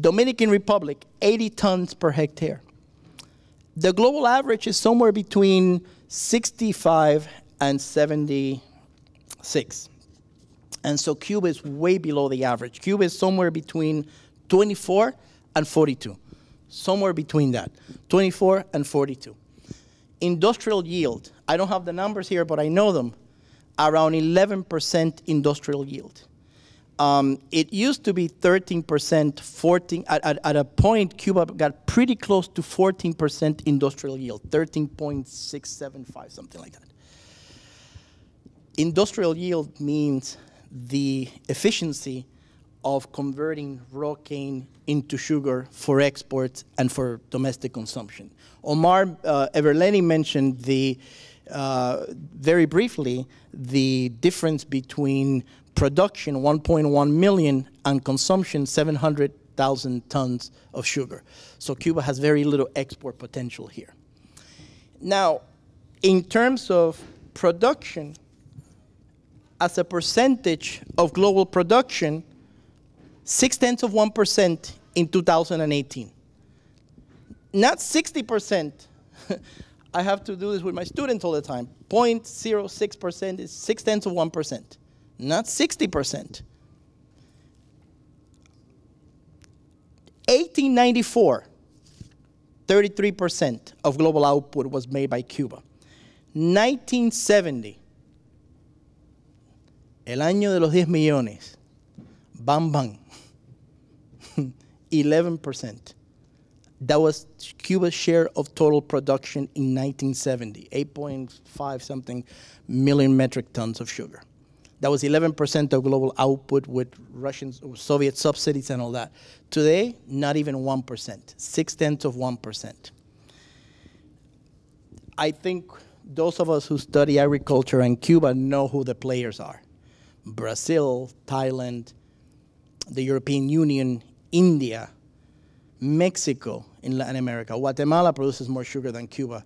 B: Dominican Republic, 80 tons per hectare. The global average is somewhere between 65 and 76. And so Cuba is way below the average. Cuba is somewhere between 24 and 42. Somewhere between that, 24 and 42. Industrial yield, I don't have the numbers here, but I know them, around 11% industrial yield. It used to be 13%, 14, at a point, Cuba got pretty close to 14% industrial yield, 13.675, something like that. Industrial yield means the efficiency of converting raw cane into sugar for exports and for domestic consumption. Omar Everleni mentioned very briefly the difference between production, 1.1 million, and consumption, 700,000 tons of sugar. So Cuba has very little export potential here. Now, in terms of production, as a percentage of global production, 0.6% in 2018. Not 60%. I have to do this with my students all the time. 0.06% is 0.6%. Not 60%. 1894, 33% of global output was made by Cuba. 1970, el año de los 10 millones, bam, bam, 11%. That was Cuba's share of total production in 1970, 8.5 something million metric tons of sugar. That was 11% of global output with Russian, Soviet subsidies and all that. Today, not even 1%, 0.6%. I think those of us who study agriculture in Cuba know who the players are. Brazil, Thailand, the European Union, India, Mexico in Latin America. Guatemala produces more sugar than Cuba.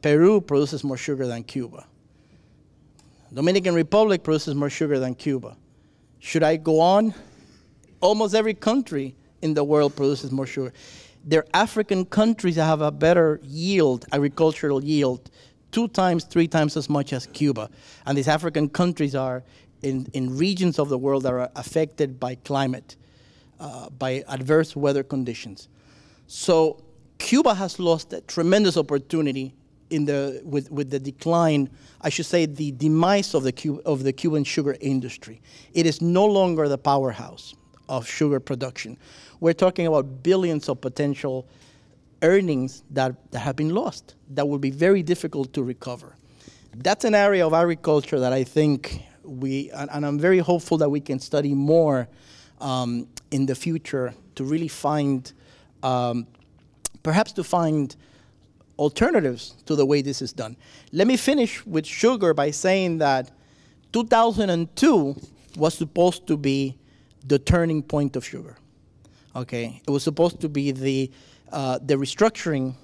B: Peru produces more sugar than Cuba. Dominican Republic produces more sugar than Cuba. Should I go on? Almost every country in the world produces more sugar. There are African countries that have a better yield, agricultural yield, 2 times, 3 times as much as Cuba. And these African countries are in regions of the world that are affected by climate, by adverse weather conditions. So Cuba has lost a tremendous opportunity with the decline, I should say the demise of the Cuban sugar industry. It is no longer the powerhouse of sugar production. We're talking about billions of potential earnings that have been lost, that will be very difficult to recover. That's an area of agriculture that I think and I'm very hopeful that we can study more in the future to really find, perhaps to find alternatives to the way this is done. Let me finish with sugar by saying that 2002 was supposed to be the turning point of sugar. Okay, it was supposed to be the restructuring,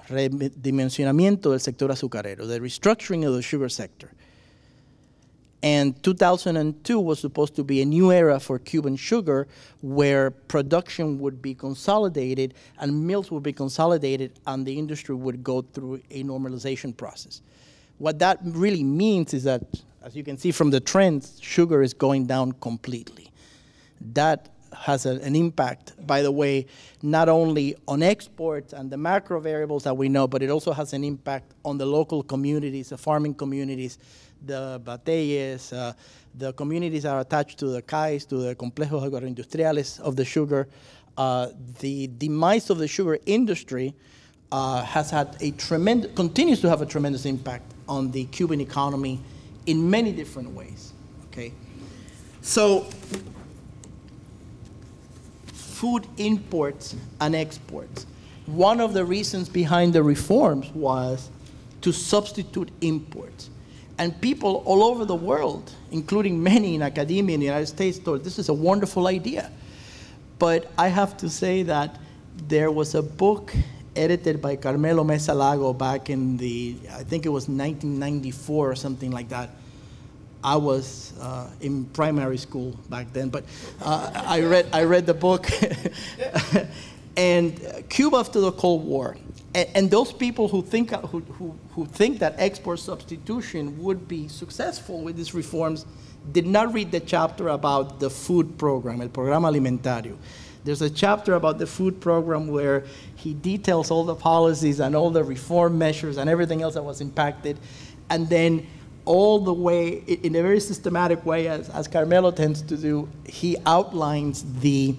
B: redimensionamiento del sector azucarero, the restructuring of the sugar sector. And 2002 was supposed to be a new era for Cuban sugar where production would be consolidated and mills would be consolidated and the industry would go through a normalization process. What that really means is that, as you can see from the trends, sugar is going down completely. That has an impact, by the way, not only on exports and the macro variables that we know, but it also has an impact on the local communities, the farming communities, the batalles, the communities that are attached to the CAIs, to the complejos agroindustriales of the sugar. The demise of the sugar industry has had continues to have a tremendous impact on the Cuban economy in many different ways, okay? So, food imports and exports. One of the reasons behind the reforms was to substitute imports. And people all over the world, including many in academia in the United States, thought this is a wonderful idea. But I have to say that there was a book edited by Carmelo Mesa Lago back in I think it was 1994 or something like that. I was in primary school back then, but I read the book. And Cuba after the Cold War. And those people who think that export substitution would be successful with these reforms did not read the chapter about the food program, el programa alimentario. There's a chapter about the food program where he details all the policies and all the reform measures and everything else that was impacted. And then all the way, in a very systematic way, as Carmelo tends to do, he outlines the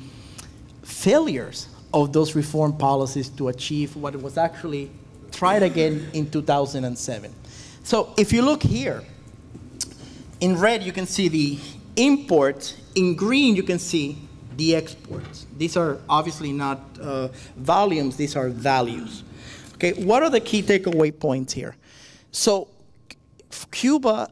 B: failures of those reform policies to achieve what was actually tried again in 2007. So if you look here, in red you can see the imports, in green you can see the exports. These are obviously not volumes, these are values. Okay, what are the key takeaway points here? So Cuba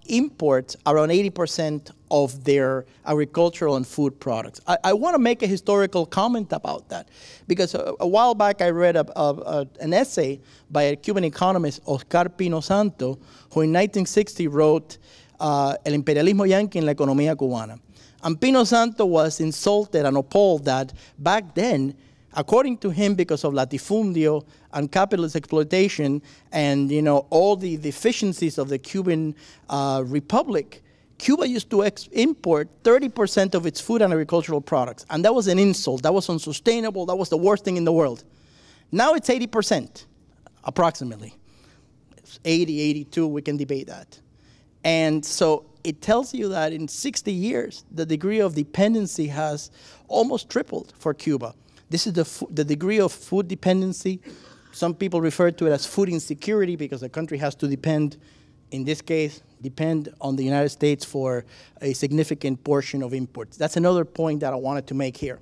B: imports around 80% of their agricultural and food products. I want to make a historical comment about that, because a while back I read an essay by a Cuban economist, Oscar Pino Santo, who in 1960 wrote El imperialismo yanqui en la economía cubana. And Pino Santo was insulted and appalled that back then, according to him, because of latifundio and capitalist exploitation and all the deficiencies of the Cuban Republic, Cuba used to import 30% of its food and agricultural products. And that was an insult. That was unsustainable. That was the worst thing in the world. Now it's 80%, approximately. It's 80, 82, we can debate that. And so it tells you that in 60 years, the degree of dependency has almost tripled for Cuba. This is the degree of food dependency. Some people refer to it as food insecurity because the country has to depend, in this case, depend on the United States for a significant portion of imports. That's another point that I wanted to make here.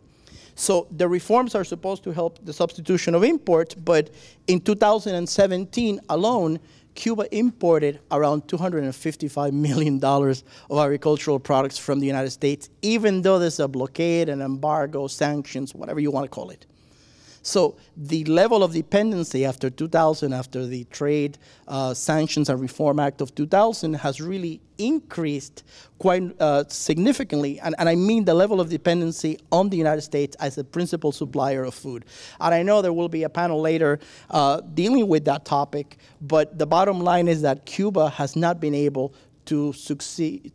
B: So the reforms are supposed to help the substitution of imports, but in 2017 alone, Cuba imported around $255 million of agricultural products from the United States, even though there's a blockade, an embargo, sanctions, whatever you want to call it. So the level of dependency after 2000, after the Trade Sanctions and Reform Act of 2000, has really increased quite significantly. And I mean the level of dependency on the United States as a principal supplier of food. And I know there will be a panel later dealing with that topic, but the bottom line is that Cuba has not been able to succeed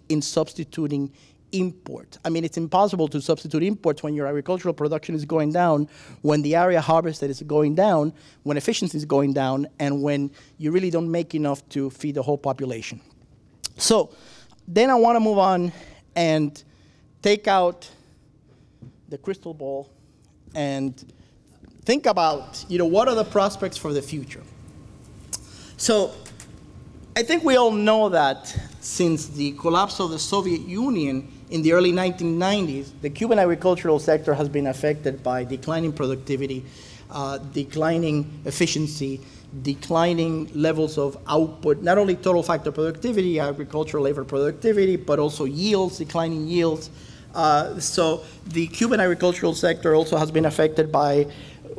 B: in substituting import. I mean, it's impossible to substitute imports when your agricultural production is going down, when the area harvested is going down, when efficiency is going down, and when you really don't make enough to feed the whole population. So then I want to move on and take out the crystal ball and think about, what are the prospects for the future? So I think we all know that since the collapse of the Soviet Union in the early 1990s, the Cuban agricultural sector has been affected by declining productivity, declining efficiency, declining levels of output, not only total factor productivity, agricultural labor productivity, but also yields, declining yields. So the Cuban agricultural sector also has been affected by,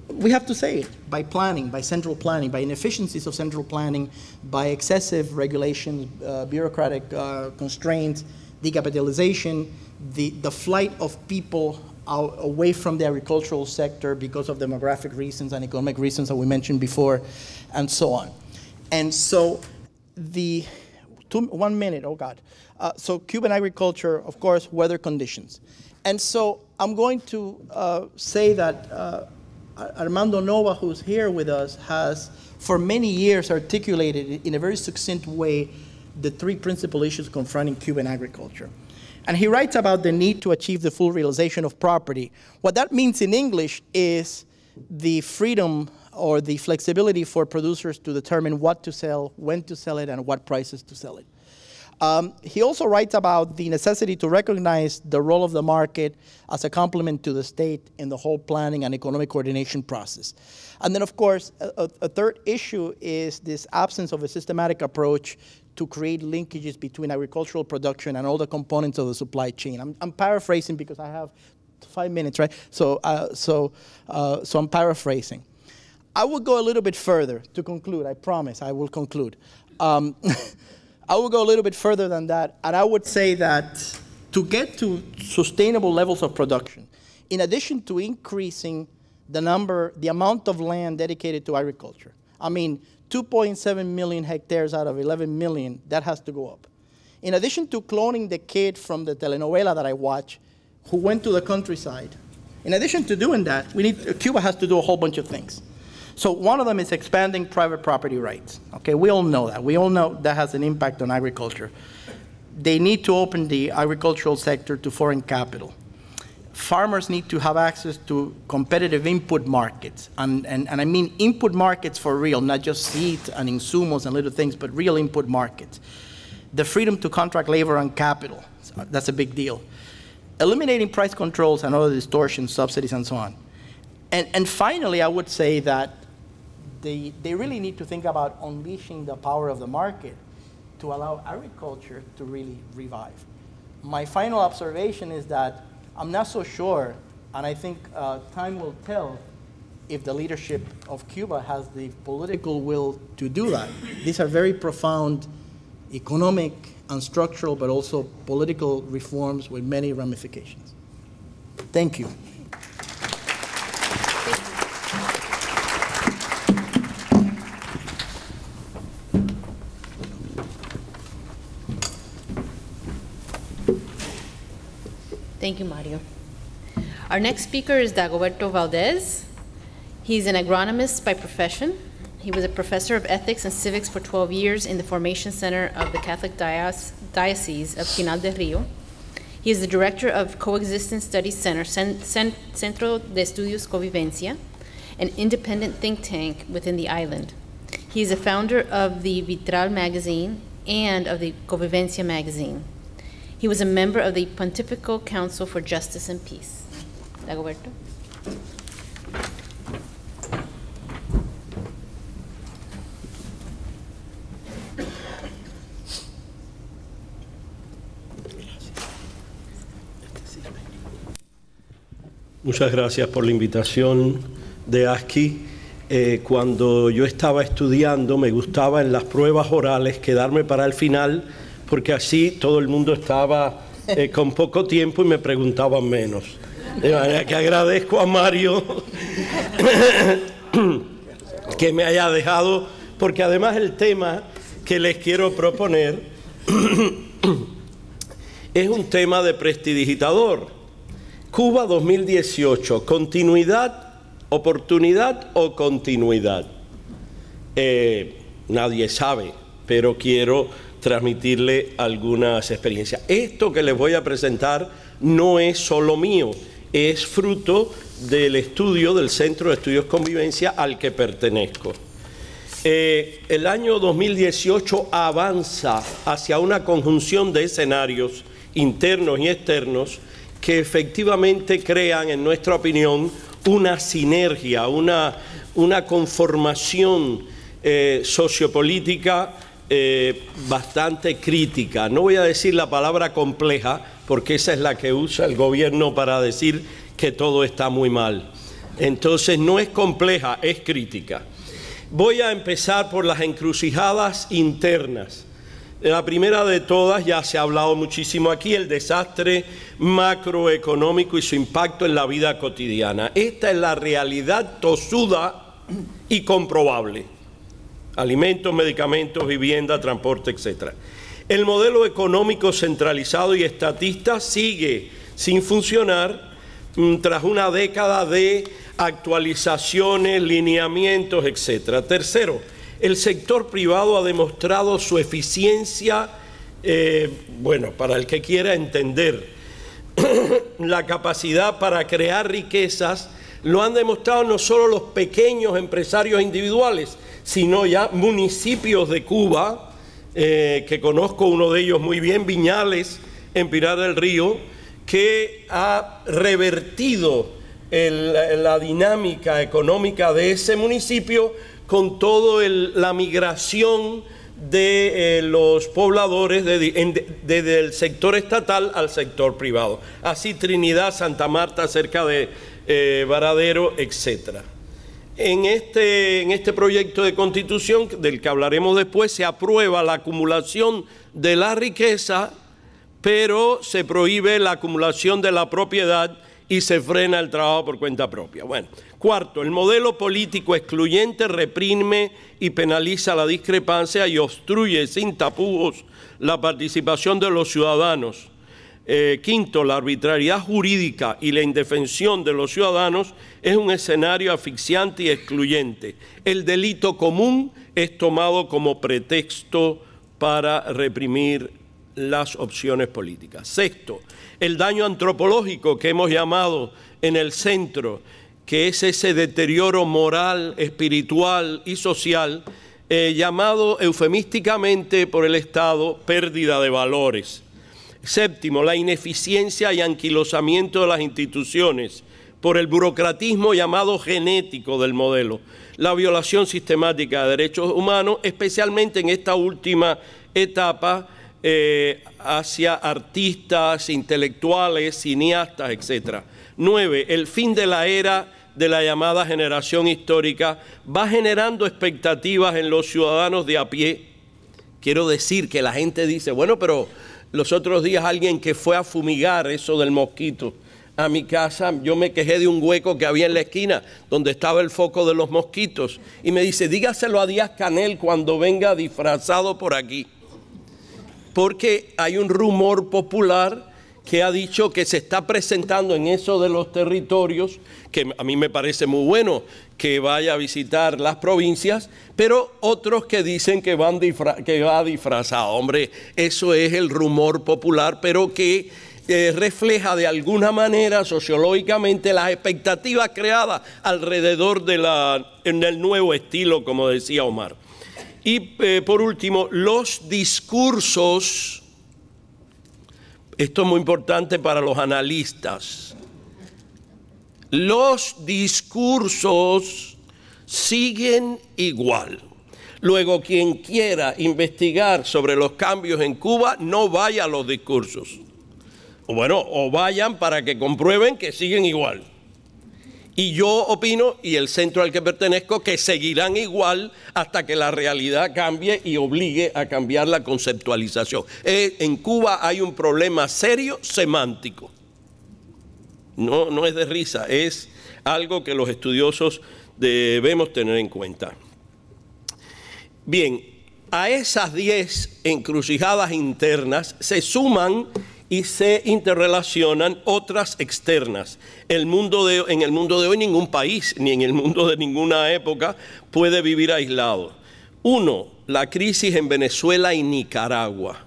B: we have to say it, by planning, by central planning, by inefficiencies of central planning, by excessive regulations, bureaucratic constraints, decapitalization, the flight of people away from the agricultural sector because of demographic reasons and economic reasons that we mentioned before, and so on. And so so Cuban agriculture, of course, weather conditions. And so I'm going to say that Armando Nova, who's here with us, has for many years articulated in a very succinct way the three principal issues confronting Cuban agriculture. And he writes about the need to achieve the full realization of property. What that means in English is the freedom or the flexibility for producers to determine what to sell, when to sell it, and what prices to sell it. He also writes about the necessity to recognize the role of the market as a complement to the state in the whole planning and economic coordination process. And then, of course, a third issue is this absence of a systematic approach to create linkages between agricultural production and all the components of the supply chain. I'm paraphrasing because I have 5 minutes, right? So I'm paraphrasing. I will go a little bit further to conclude. I promise I will conclude. I will go a little bit further than that, and I would say that to get to sustainable levels of production, in addition to increasing the amount of land dedicated to agriculture, I mean, 2.7 million hectares out of 11 million, that has to go up. In addition to cloning the kid from the telenovela that I watch, who went to the countryside, in addition to doing that, Cuba has to do a whole bunch of things. So one of them is expanding private property rights. Okay, we all know that. We all know that has an impact on agriculture. They need to open the agricultural sector to foreign capital. Farmers need to have access to competitive input markets. And I mean input markets for real, not just seeds and insumos and little things, but real input markets. The freedom to contract labor and capital, that's a big deal. Eliminating price controls and other distortions, subsidies, and so on. And finally, I would say that they really need to think about unleashing the power of the market to allow agriculture to really revive. My final observation is that I'm not so sure, and I think time will tell if the leadership of Cuba has the political will to do that. These are very profound economic and structural, but also political reforms with many ramifications. Thank you.
A: Thank you, Mario. Our next speaker is Dagoberto Valdez. He's an agronomist by profession. He was a professor of ethics and civics for 12 years in the Formation Center of the Catholic Diocese of Pinal del Rio. He is the director of Coexistence Studies Center, Centro de Estudios Convivencia, an independent think tank within the island. He is a founder of the Vitral magazine and of the Convivencia magazine. He was a member of the Pontifical Council for Justice and Peace. Dagoberto.
D: Muchas gracias por la invitación de ASCI. Cuando yo estaba estudiando, me gustaba en las pruebas orales quedarme para el final, porque así todo el mundo estaba con poco tiempo y me preguntaban menos. De manera que agradezco a Mario que me haya dejado, porque además el tema que les quiero proponer es un tema de prestidigitador. Cuba 2018, continuidad, oportunidad o continuidad. Nadie sabe, pero quiero transmitirle algunas experiencias. Esto que les voy a presentar no es solo mío, es fruto del estudio del Centro de Estudios Convivencia al que pertenezco. El año 2018 avanza hacia una conjunción de escenarios internos y externos que efectivamente crean, en nuestra opinión, una sinergia, una conformación sociopolítica bastante crítica. No voy a decir la palabra compleja, porque esa es la que usa el gobierno para decir que todo está muy mal. Entonces no es compleja, es crítica. Voy a empezar por las encrucijadas internas. La primera de todas, ya se ha hablado muchísimo aquí, el desastre macroeconómico y su impacto en la vida cotidiana. Esta es la realidad tosuda y comprobable. Alimentos, medicamentos, vivienda, transporte, etc. El modelo económico centralizado y estatista sigue sin funcionar tras una década de actualizaciones, lineamientos, etc. Tercero, el sector privado ha demostrado su eficiencia, para el que quiera entender, la capacidad para crear riquezas, lo han demostrado no solo los pequeños empresarios individuales, sino ya municipios de Cuba, que conozco uno de ellos muy bien, Viñales, en Pinar del Río, que ha revertido la dinámica económica de ese municipio con toda la migración de los pobladores desde el sector estatal al sector privado. Así Trinidad, Santa Marta, cerca de Varadero, etc. En este proyecto de constitución, del que hablaremos después, se aprueba la acumulación de la riqueza, pero se prohíbe la acumulación de la propiedad y se frena el trabajo por cuenta propia. Bueno, cuarto, el modelo político excluyente reprime y penaliza la discrepancia y obstruye sin tapujos la participación de los ciudadanos. Quinto, la arbitrariedad jurídica y la indefensión de los ciudadanos es un escenario asfixiante y excluyente. El delito común es tomado como pretexto para reprimir las opciones políticas. Sexto, el daño antropológico que hemos llamado en el centro, que es ese deterioro moral, espiritual y social, llamado eufemísticamente por el Estado pérdida de valores. Séptimo, la ineficiencia y anquilosamiento de las instituciones por el burocratismo llamado genético del modelo, la violación sistemática de derechos humanos, especialmente en esta última etapa, hacia artistas, intelectuales, cineastas, etc. 9. El fin de la era de la llamada generación histórica va generando expectativas en los ciudadanos de a pie. Quiero decir que la gente dice, bueno, pero los otros días alguien que fue a fumigar eso del mosquito a mi casa, yo me quejé de un hueco que había en la esquina donde estaba el foco de los mosquitos y me dice, dígaselo a Díaz-Canel cuando venga disfrazado por aquí. Porque hay un rumor popular que ha dicho que se está presentando en eso de los territorios, que a mí me parece muy bueno que vaya a visitar las provincias, pero otros que dicen que va disfrazado. Hombre, eso es el rumor popular, pero que refleja de alguna manera sociológicamente las expectativas creadas alrededor del nuevo estilo, como decía Omar. Y por último, los discursos, esto es muy importante para los analistas, los discursos siguen igual. Luego, quien quiera investigar sobre los cambios en Cuba, no vaya a los discursos. O vayan para que comprueben que siguen igual. Y yo opino, y el centro al que pertenezco, que seguirán igual hasta que la realidad cambie y obligue a cambiar la conceptualización. En Cuba hay un problema serio semántico. No es de risa, es algo que los estudiosos debemos tener en cuenta. Bien, a esas 10 encrucijadas internas se suman y se interrelacionan otras externas. En el mundo de hoy ningún país, ni en el mundo de ninguna época, puede vivir aislado. Uno, la crisis en Venezuela y Nicaragua.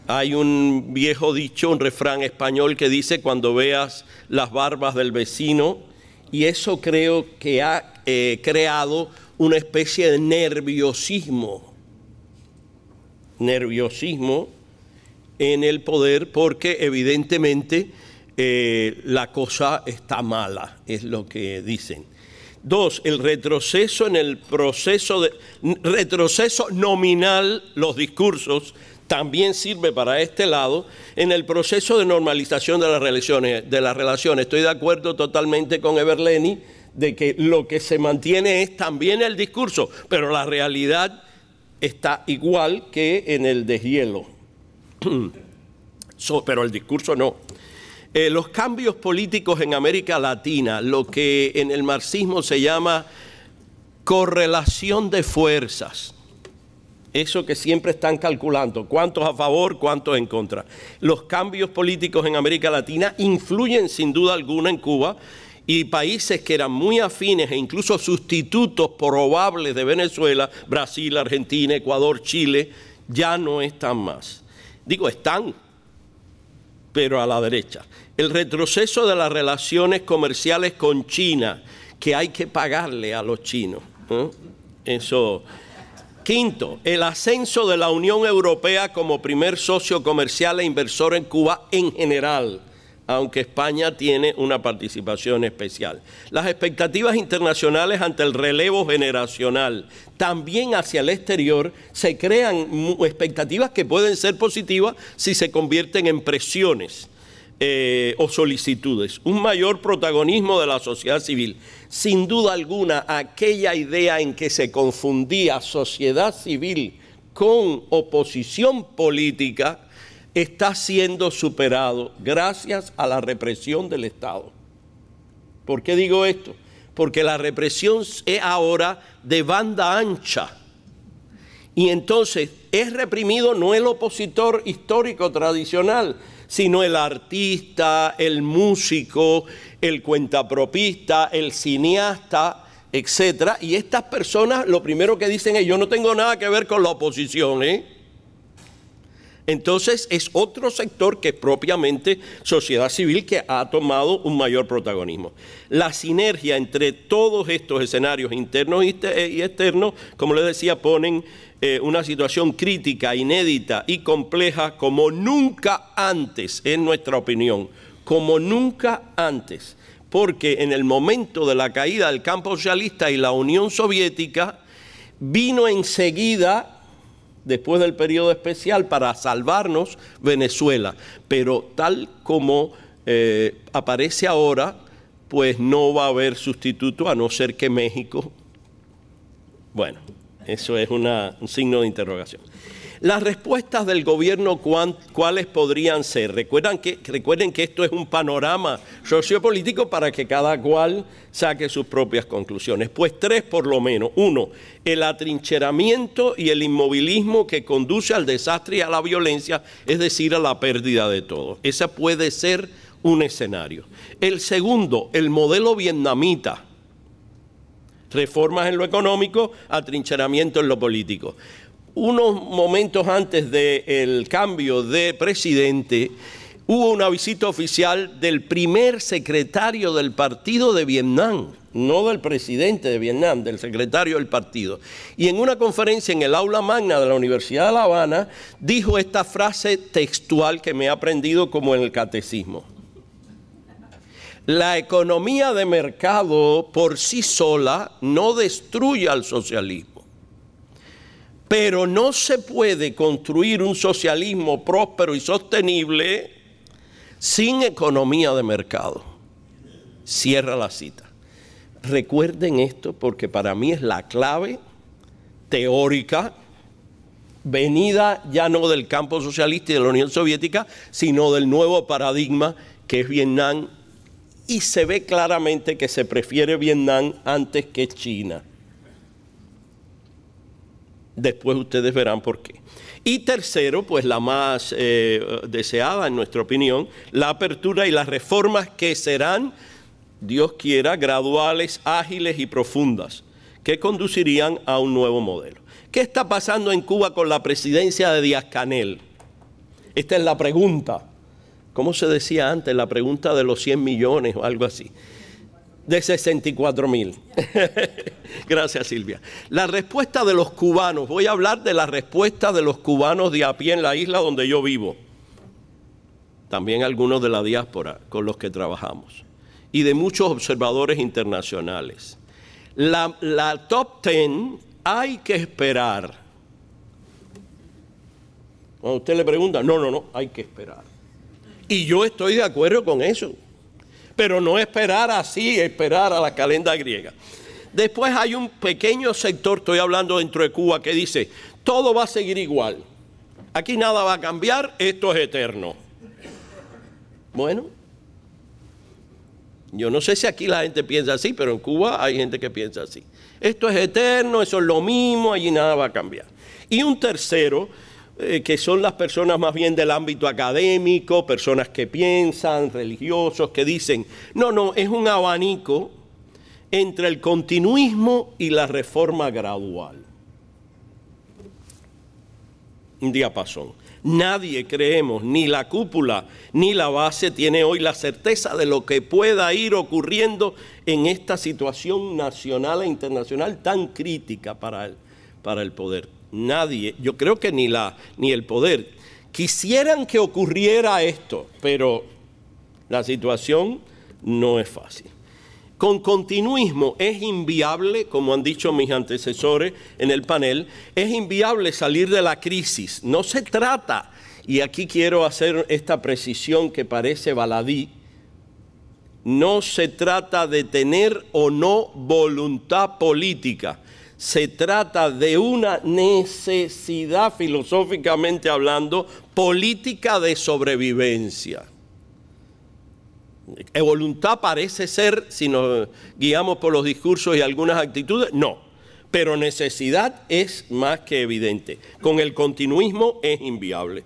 D: Hay un viejo dicho, un refrán español que dice, cuando veas las barbas del vecino, y eso creo que ha creado una especie de nerviosismo en el poder, porque evidentemente la cosa está mala, es lo que dicen. 2, el retroceso en el proceso retroceso nominal, los discursos, también sirve para este lado, en el proceso de normalización de las relaciones. Estoy de acuerdo totalmente con Everleni de que lo que se mantiene es también el discurso, pero la realidad está igual que en el deshielo. Pero el discurso no. Los cambios políticos en América Latina, lo que en el marxismo se llama correlación de fuerzas, eso que siempre están calculando, cuántos a favor, cuántos en contra. Los cambios políticos en América Latina influyen sin duda alguna en Cuba, y países que eran muy afines e incluso sustitutos probables de Venezuela, Brasil, Argentina, Ecuador, Chile, ya no están más. Digo, están, pero a la derecha. El retroceso de las relaciones comerciales con China, que hay que pagarle a los chinos, ¿eh? Eso. Quinto, el ascenso de la Unión Europea como primer socio comercial e inversor en Cuba en general, aunque España tiene una participación especial. Las expectativas internacionales ante el relevo generacional, también hacia el exterior, se crean expectativas que pueden ser positivas si se convierten en presiones o solicitudes. Un mayor protagonismo de la sociedad civil. Sin duda alguna, aquella idea en que se confundía sociedad civil con oposición política está siendo superado gracias a la represión del Estado. ¿Por qué digo esto? Porque la represión es ahora de banda ancha. Y entonces es reprimido no el opositor histórico tradicional, sino el artista, el músico, el cuentapropista, el cineasta, etc. Y estas personas lo primero que dicen es: yo no tengo nada que ver con la oposición, Entonces es otro sector que es propiamente sociedad civil que ha tomado un mayor protagonismo. La sinergia entre todos estos escenarios internos y externos, como les decía, ponen una situación crítica, inédita y compleja como nunca antes, en nuestra opinión, como nunca antes, porque en el momento de la caída del campo socialista y la Unión Soviética, vino enseguida, después del periodo especial, para salvarnos Venezuela, pero tal como aparece ahora, pues no va a haber sustituto a no ser que México. Bueno, eso es un signo de interrogación. Las respuestas del gobierno, ¿cuáles podrían ser? Recuerden que esto es un panorama sociopolítico para que cada cual saque sus propias conclusiones. Pues tres por lo menos. Uno, el atrincheramiento y el inmovilismo que conduce al desastre y a la violencia, es decir, a la pérdida de todo. Ese puede ser un escenario. El segundo, el modelo vietnamita. Reformas en lo económico, atrincheramiento en lo político. Unos momentos antes del cambio de presidente, hubo una visita oficial del primer secretario del partido de Vietnam, no del presidente de Vietnam, del secretario del partido. Y en una conferencia en el aula magna de la Universidad de La Habana, dijo esta frase textual que me he aprendido como en el catecismo. La economía de mercado por sí sola no destruye al socialismo. Pero no se puede construir un socialismo próspero y sostenible sin economía de mercado. Cierra la cita. Recuerden esto porque para mí es la clave teórica, venida ya no del campo socialista y de la Unión Soviética, sino del nuevo paradigma que es Vietnam, y se ve claramente que se prefiere Vietnam antes que China. Después ustedes verán por qué. Y tercero, pues la más deseada en nuestra opinión, la apertura y las reformas que serán, Dios quiera, graduales, ágiles y profundas, que conducirían a un nuevo modelo. ¿Qué está pasando en Cuba con la presidencia de Díaz-Canel? Esta es la pregunta. ¿Cómo se decía antes? La pregunta de los 100 millones o algo así. De 64.000. Gracias, Silvia. La respuesta de los cubanos. Voy a hablar de la respuesta de los cubanos de a pie en la isla donde yo vivo. También algunos de la diáspora con los que trabajamos. Y de muchos observadores internacionales. La top 10 hay que esperar. Cuando usted le pregunta, no, hay que esperar. Y yo estoy de acuerdo con eso. Pero no esperar así, esperar a la calenda griega. Después hay un pequeño sector, estoy hablando dentro de Cuba, que dice, todo va a seguir igual. Aquí nada va a cambiar, esto es eterno. Bueno, yo no sé si aquí la gente piensa así, pero en Cuba hay gente que piensa así. Esto es eterno, eso es lo mismo, allí nada va a cambiar. Y un tercero, que son las personas más bien del ámbito académico, personas que piensan, religiosos, que dicen, no, es un abanico entre el continuismo y la reforma gradual. Un diapasón. Nadie, creemos, ni la cúpula ni la base tiene hoy la certeza de lo que pueda ir ocurriendo en esta situación nacional e internacional tan crítica para el poder. nadie, yo creo que ni el poder, quisieran que ocurriera esto, pero la situación no es fácil. Con continuismo es inviable, como han dicho mis antecesores en el panel, es inviable salir de la crisis. No se trata, y aquí quiero hacer esta precisión que parece baladí, no se trata de tener o no voluntad política. Se trata de una necesidad, filosóficamente hablando, política de sobrevivencia. ¿Voluntad parece ser, si nos guiamos por los discursos y algunas actitudes? No, pero necesidad es más que evidente. Con el continuismo es inviable.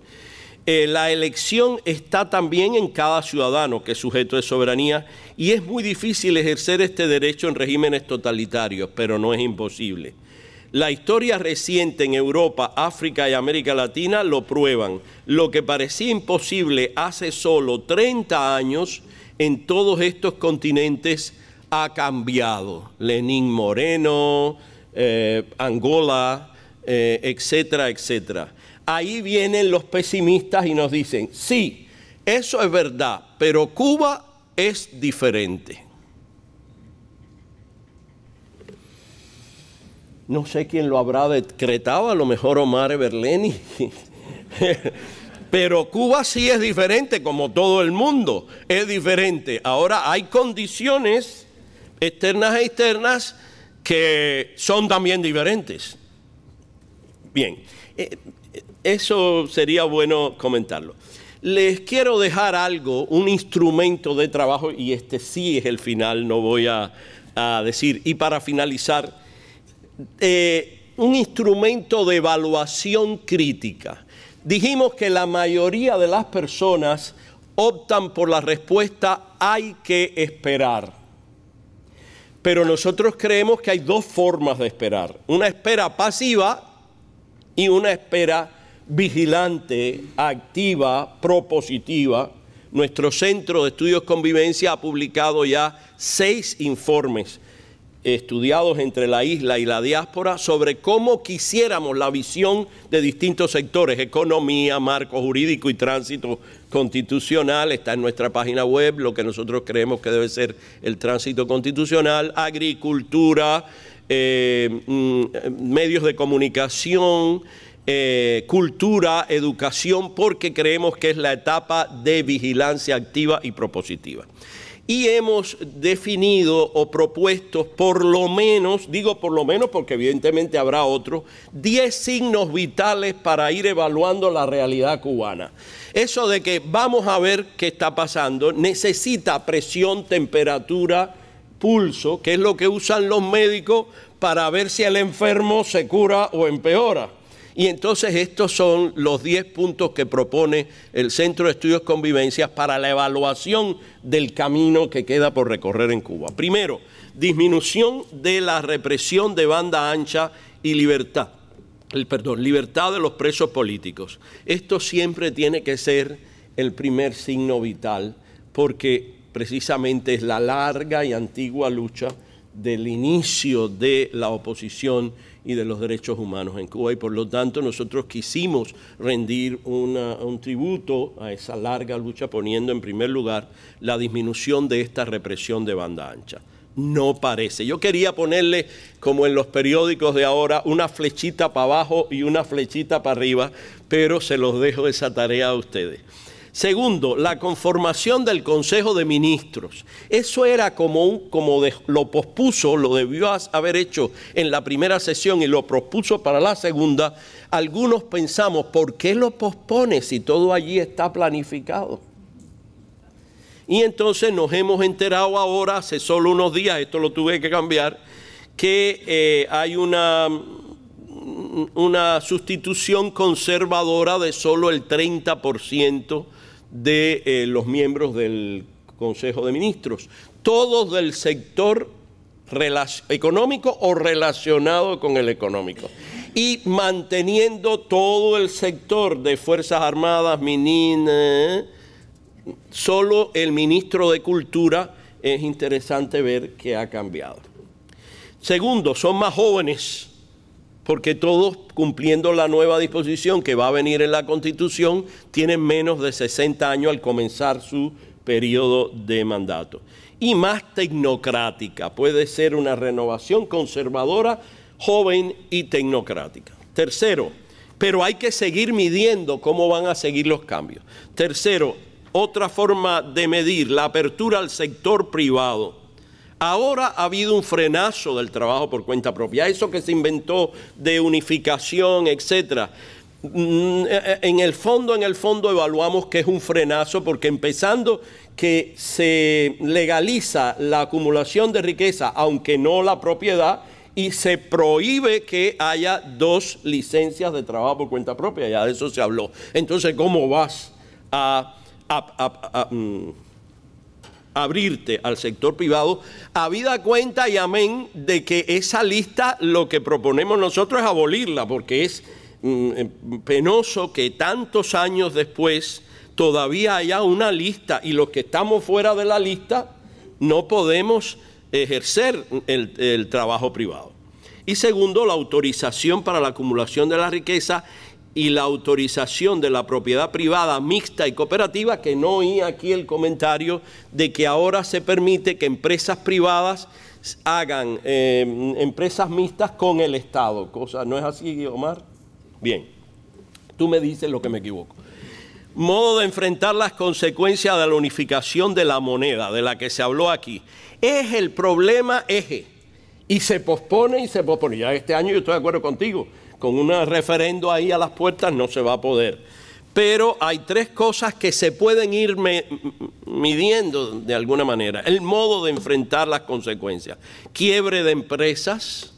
D: La elección está también en cada ciudadano que es sujeto de soberanía y es muy difícil ejercer este derecho en regímenes totalitarios, pero no es imposible. La historia reciente en Europa, África y América Latina lo prueban. Lo que parecía imposible hace solo 30 años en todos estos continentes ha cambiado. Lenín Moreno, Angola, etcétera, etcétera. Ahí vienen los pesimistas y nos dicen, sí, eso es verdad, pero Cuba es diferente. No sé quién lo habrá decretado, a lo mejor Omar Berleni. Pero Cuba sí es diferente, como todo el mundo es diferente. Ahora hay condiciones externas e internas que son también diferentes. Bien, eso sería bueno comentarlo. Les quiero dejar algo, un instrumento de trabajo, y este sí es el final, no voy a decir. Y para finalizar, un instrumento de evaluación crítica. Dijimos que la mayoría de las personas optan por la respuesta hay que esperar. Pero nosotros creemos que hay dos formas de esperar. Una espera pasiva y una espera vigilante, activa, propositiva. Nuestro Centro de Estudios Convivencia ha publicado ya 6 informes estudiados entre la isla y la diáspora sobre cómo quisiéramos la visión de distintos sectores, economía, marco jurídico y tránsito constitucional. Está en nuestra página web lo que nosotros creemos que debe ser el tránsito constitucional, agricultura, medios de comunicación, cultura, educación, porque creemos que es la etapa de vigilancia activa y propositiva. Y hemos definido o propuesto por lo menos, digo por lo menos porque evidentemente habrá otros, 10 signos vitales para ir evaluando la realidad cubana. Eso de que vamos a ver qué está pasando, necesita presión, temperatura, pulso, que es lo que usan los médicos para ver si el enfermo se cura o empeora. Y entonces estos son los 10 puntos que propone el Centro de Estudios Convivencias para la evaluación del camino que queda por recorrer en Cuba. Primero, disminución de la represión de banda ancha y libertad de los presos políticos. Esto siempre tiene que ser el primer signo vital porque precisamente es la larga y antigua lucha del inicio de la oposición y de los derechos humanos en Cuba y por lo tanto nosotros quisimos rendir un tributo a esa larga lucha poniendo en primer lugar la disminución de esta represión de banda ancha. No parece. Yo quería ponerle, como en los periódicos de ahora, una flechita para abajo y una flechita para arriba, pero se los dejo esa tarea a ustedes. Segundo, la conformación del Consejo de Ministros. Eso era lo pospuso, lo debió haber hecho en la primera sesión y lo pospuso para la segunda. Algunos pensamos, ¿por qué lo pospone si todo allí está planificado? Y entonces nos hemos enterado ahora, hace solo unos días, esto lo tuve que cambiar, que hay una sustitución conservadora de solo el 30% de los miembros del Consejo de Ministros, todos del sector económico o relacionado con el económico, y manteniendo todo el sector de Fuerzas Armadas, Minin, solo el ministro de Cultura es interesante ver que ha cambiado. Segundo, son más jóvenes, porque todos, cumpliendo la nueva disposición que va a venir en la Constitución, tienen menos de 60 años al comenzar su periodo de mandato. Y más tecnocrática, puede ser una renovación conservadora, joven y tecnocrática. Tercero, pero hay que seguir midiendo cómo van a seguir los cambios. Tercero, otra forma de medir la apertura al sector privado. Ahora ha habido un frenazo del trabajo por cuenta propia, eso que se inventó de unificación, etcétera. En el fondo evaluamos que es un frenazo, porque empezando que se legaliza la acumulación de riqueza, aunque no la propiedad, y se prohíbe que haya 2 licencias de trabajo por cuenta propia, ya de eso se habló. Entonces, ¿cómo vas a abrirte al sector privado? Habida cuenta y amén de que esa lista, lo que proponemos nosotros es abolirla, porque es penoso que tantos años después todavía haya una lista y los que estamos fuera de la lista no podemos ejercer el trabajo privado. Y segundo, la autorización para la acumulación de la riqueza y la autorización de la propiedad privada mixta y cooperativa, que no oí aquí el comentario de que ahora se permite que empresas privadas hagan empresas mixtas con el Estado. ¿No es así, Omar? Bien, tú me dices lo que me equivoco. Modo de enfrentar las consecuencias de la unificación de la moneda, de la que se habló aquí. Es el problema eje. Y se pospone y se pospone. Ya este año yo estoy de acuerdo contigo. Con un referendo ahí a las puertas no se va a poder. Pero hay 3 cosas que se pueden ir midiendo de alguna manera. El modo de enfrentar las consecuencias. Quiebre de empresas,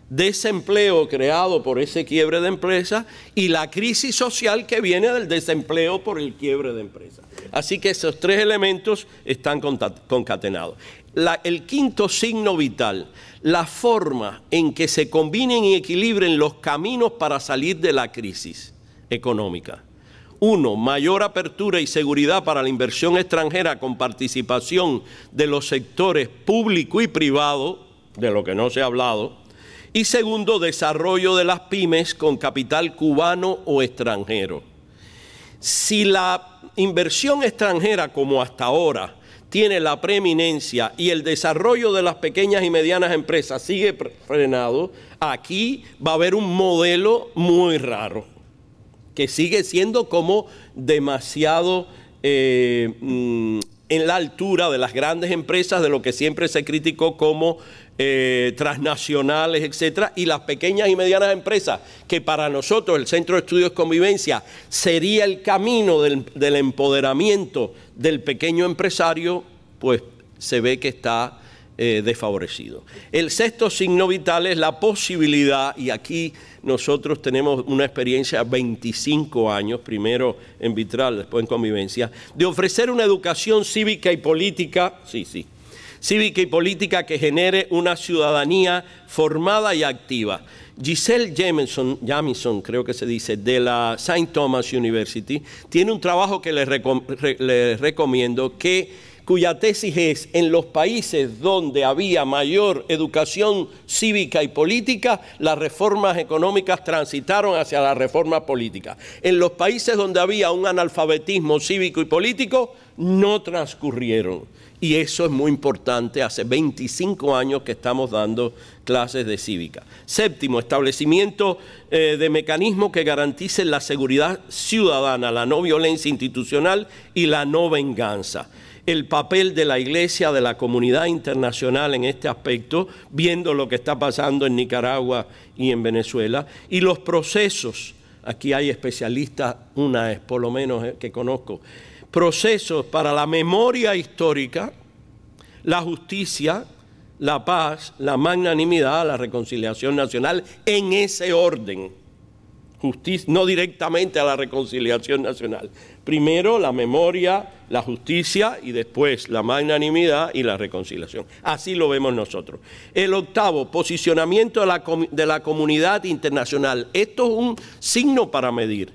D: desempleo creado por ese quiebre de empresas y la crisis social que viene del desempleo por el quiebre de empresas. Así que esos 3 elementos están concatenados. El quinto signo vital, la forma en que se combinen y equilibren los caminos para salir de la crisis económica. 1. Mayor apertura y seguridad para la inversión extranjera con participación de los sectores público y privado, de lo que no se ha hablado. Y segundo, desarrollo de las pymes con capital cubano o extranjero. Si la inversión extranjera, como hasta ahora, tiene la preeminencia y el desarrollo de las pequeñas y medianas empresas sigue frenado, aquí va a haber un modelo muy raro, que sigue siendo como demasiado en la altura de las grandes empresas, de lo que siempre se criticó como transnacionales, etcétera, y las pequeñas y medianas empresas, que para nosotros el Centro de Estudios Convivencia sería el camino del empoderamiento del pequeño empresario, pues se ve que está desfavorecido. El sexto signo vital es la posibilidad, y aquí nosotros tenemos una experiencia de 25 años, primero en Vitral, después en Convivencia, de ofrecer una educación cívica y política, cívica y política que genere una ciudadanía formada y activa. Giselle Jamison, creo que se dice, de la St. Thomas University, tiene un trabajo que les recomiendo, cuya tesis es: en los países donde había mayor educación cívica y política, las reformas económicas transitaron hacia la reforma política. En los países donde había un analfabetismo cívico y político, no transcurrieron. Y eso es muy importante, hace 25 años que estamos dando clases de cívica. Séptimo, establecimiento de mecanismos que garanticen la seguridad ciudadana, la no violencia institucional y la no venganza. El papel de la Iglesia, de la comunidad internacional en este aspecto, viendo lo que está pasando en Nicaragua y en Venezuela, y los procesos, aquí hay especialistas, una es por lo menos que conozco, procesos para la memoria histórica, la justicia, la paz, la magnanimidad, la reconciliación nacional, en ese orden. Justicia, no directamente a la reconciliación nacional. Primero la memoria, la justicia y después la magnanimidad y la reconciliación. Así lo vemos nosotros. El octavo, posicionamiento de la comunidad internacional. Esto es un signo para medir.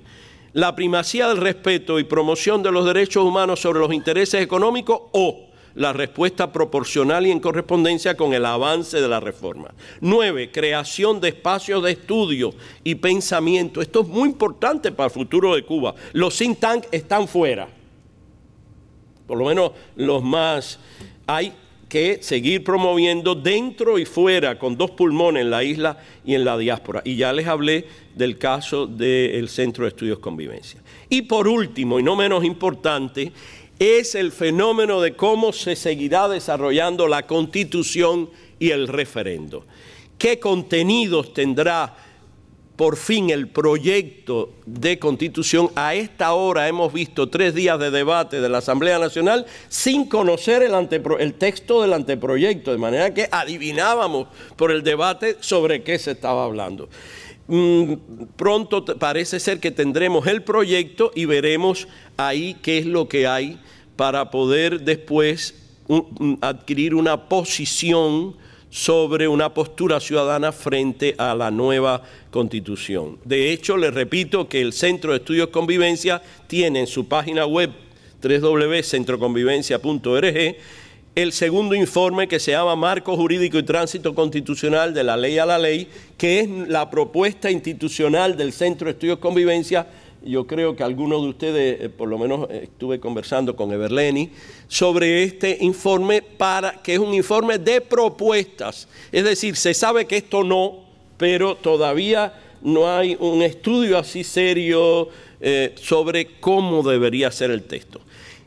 D: La primacía del respeto y promoción de los derechos humanos sobre los intereses económicos o la respuesta proporcional y en correspondencia con el avance de la reforma. 9, creación de espacios de estudio y pensamiento. Esto es muy importante para el futuro de Cuba. Los think tanks están fuera, por lo menos los más. Hay que seguir promoviendo dentro y fuera, con 2 pulmones en la isla y en la diáspora. Y ya les hablé del caso del Centro de Estudios Convivencia. Y por último, y no menos importante, es el fenómeno de cómo se seguirá desarrollando la Constitución y el referendo. ¿Qué contenidos tendrá por fin el proyecto de Constitución? A esta hora hemos visto 3 días de debate de la Asamblea Nacional sin conocer el texto del anteproyecto, de manera que adivinábamos por el debate sobre qué se estaba hablando. Pronto parece ser que tendremos el proyecto y veremos ahí qué es lo que hay para poder después adquirir una posición sobre una postura ciudadana frente a la nueva Constitución. De hecho, les repito que el Centro de Estudios Convivencia tiene en su página web www.centroconvivencia.org el segundo informe que se llama Marco Jurídico y Tránsito Constitucional de la Ley a la Ley, que es la propuesta institucional del Centro de Estudios Convivencia. Yo creo que algunos de ustedes, por lo menos estuve conversando con Everleni sobre este informe, que es un informe de propuestas. Es decir, se sabe que esto no, pero todavía no hay un estudio así serio sobre cómo debería ser el texto.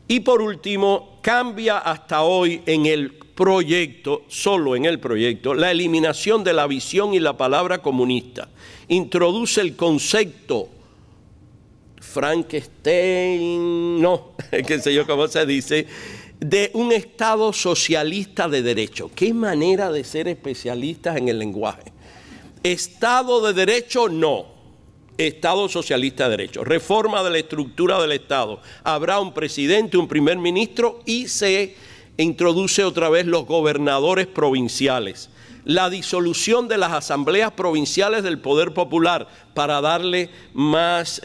D: Y por último, cambia hasta hoy en el proyecto, solo en el proyecto, la eliminación de la visión y la palabra comunista. Introduce el concepto Frankenstein, no, qué sé yo cómo se dice, de un Estado socialista de derecho. Qué manera de ser especialistas en el lenguaje. Estado de derecho, no. Estado socialista de derecho. Reforma de la estructura del Estado. Habrá un presidente, un primer ministro y se introduce otra vez los gobernadores provinciales. La disolución de las asambleas provinciales del Poder Popular para darle más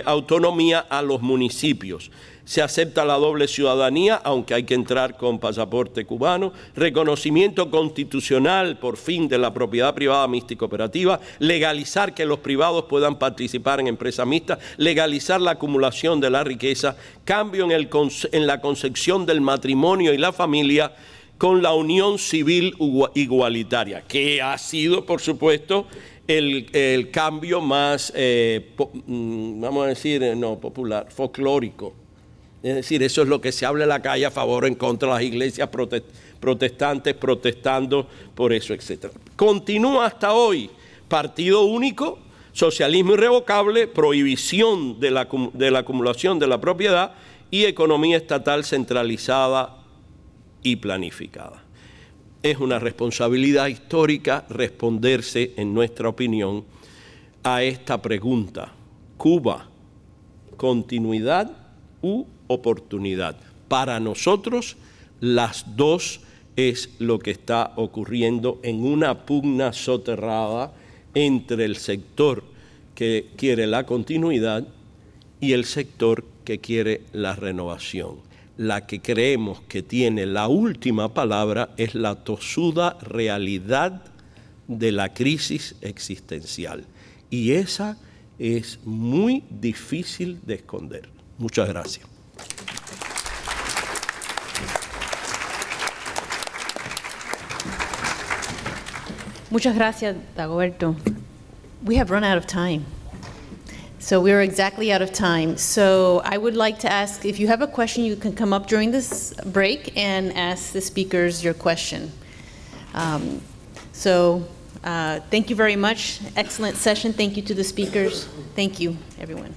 D: autonomía a los municipios. Se acepta la doble ciudadanía, aunque hay que entrar con pasaporte cubano. Reconocimiento constitucional, por fin, de la propiedad privada mixta y cooperativa. Legalizar que los privados puedan participar en empresas mixtas. Legalizar la acumulación de la riqueza. Cambio en la concepción del matrimonio y la familia, con la unión civil igualitaria, que ha sido, por supuesto, el cambio más, vamos a decir, no popular, folclórico. Es decir, eso es lo que se habla en la calle a favor o en contra de las iglesias protestantes, protestando por eso, etc. Continúa hasta hoy, partido único, socialismo irrevocable, prohibición de la acumulación de la propiedad y economía estatal centralizada y planificada. Es una responsabilidad histórica responderse, en nuestra opinión, a esta pregunta. Cuba, continuidad u oportunidad. Para nosotros, las dos es lo que está ocurriendo en una pugna soterrada entre el sector que quiere la continuidad y el sector que quiere la renovación. La que creemos que tiene la última palabra es la tosuda realidad de la crisis existencial. Y esa es muy difícil de esconder. Muchas gracias.
A: Muchas gracias, Dagoberto. We have run out of time. So we're exactly out of time. So I would like to ask, if you have a question, you can come up during this break and ask the speakers your question. Thank you very much. Excellent session. Thank you to the speakers. Thank you, everyone.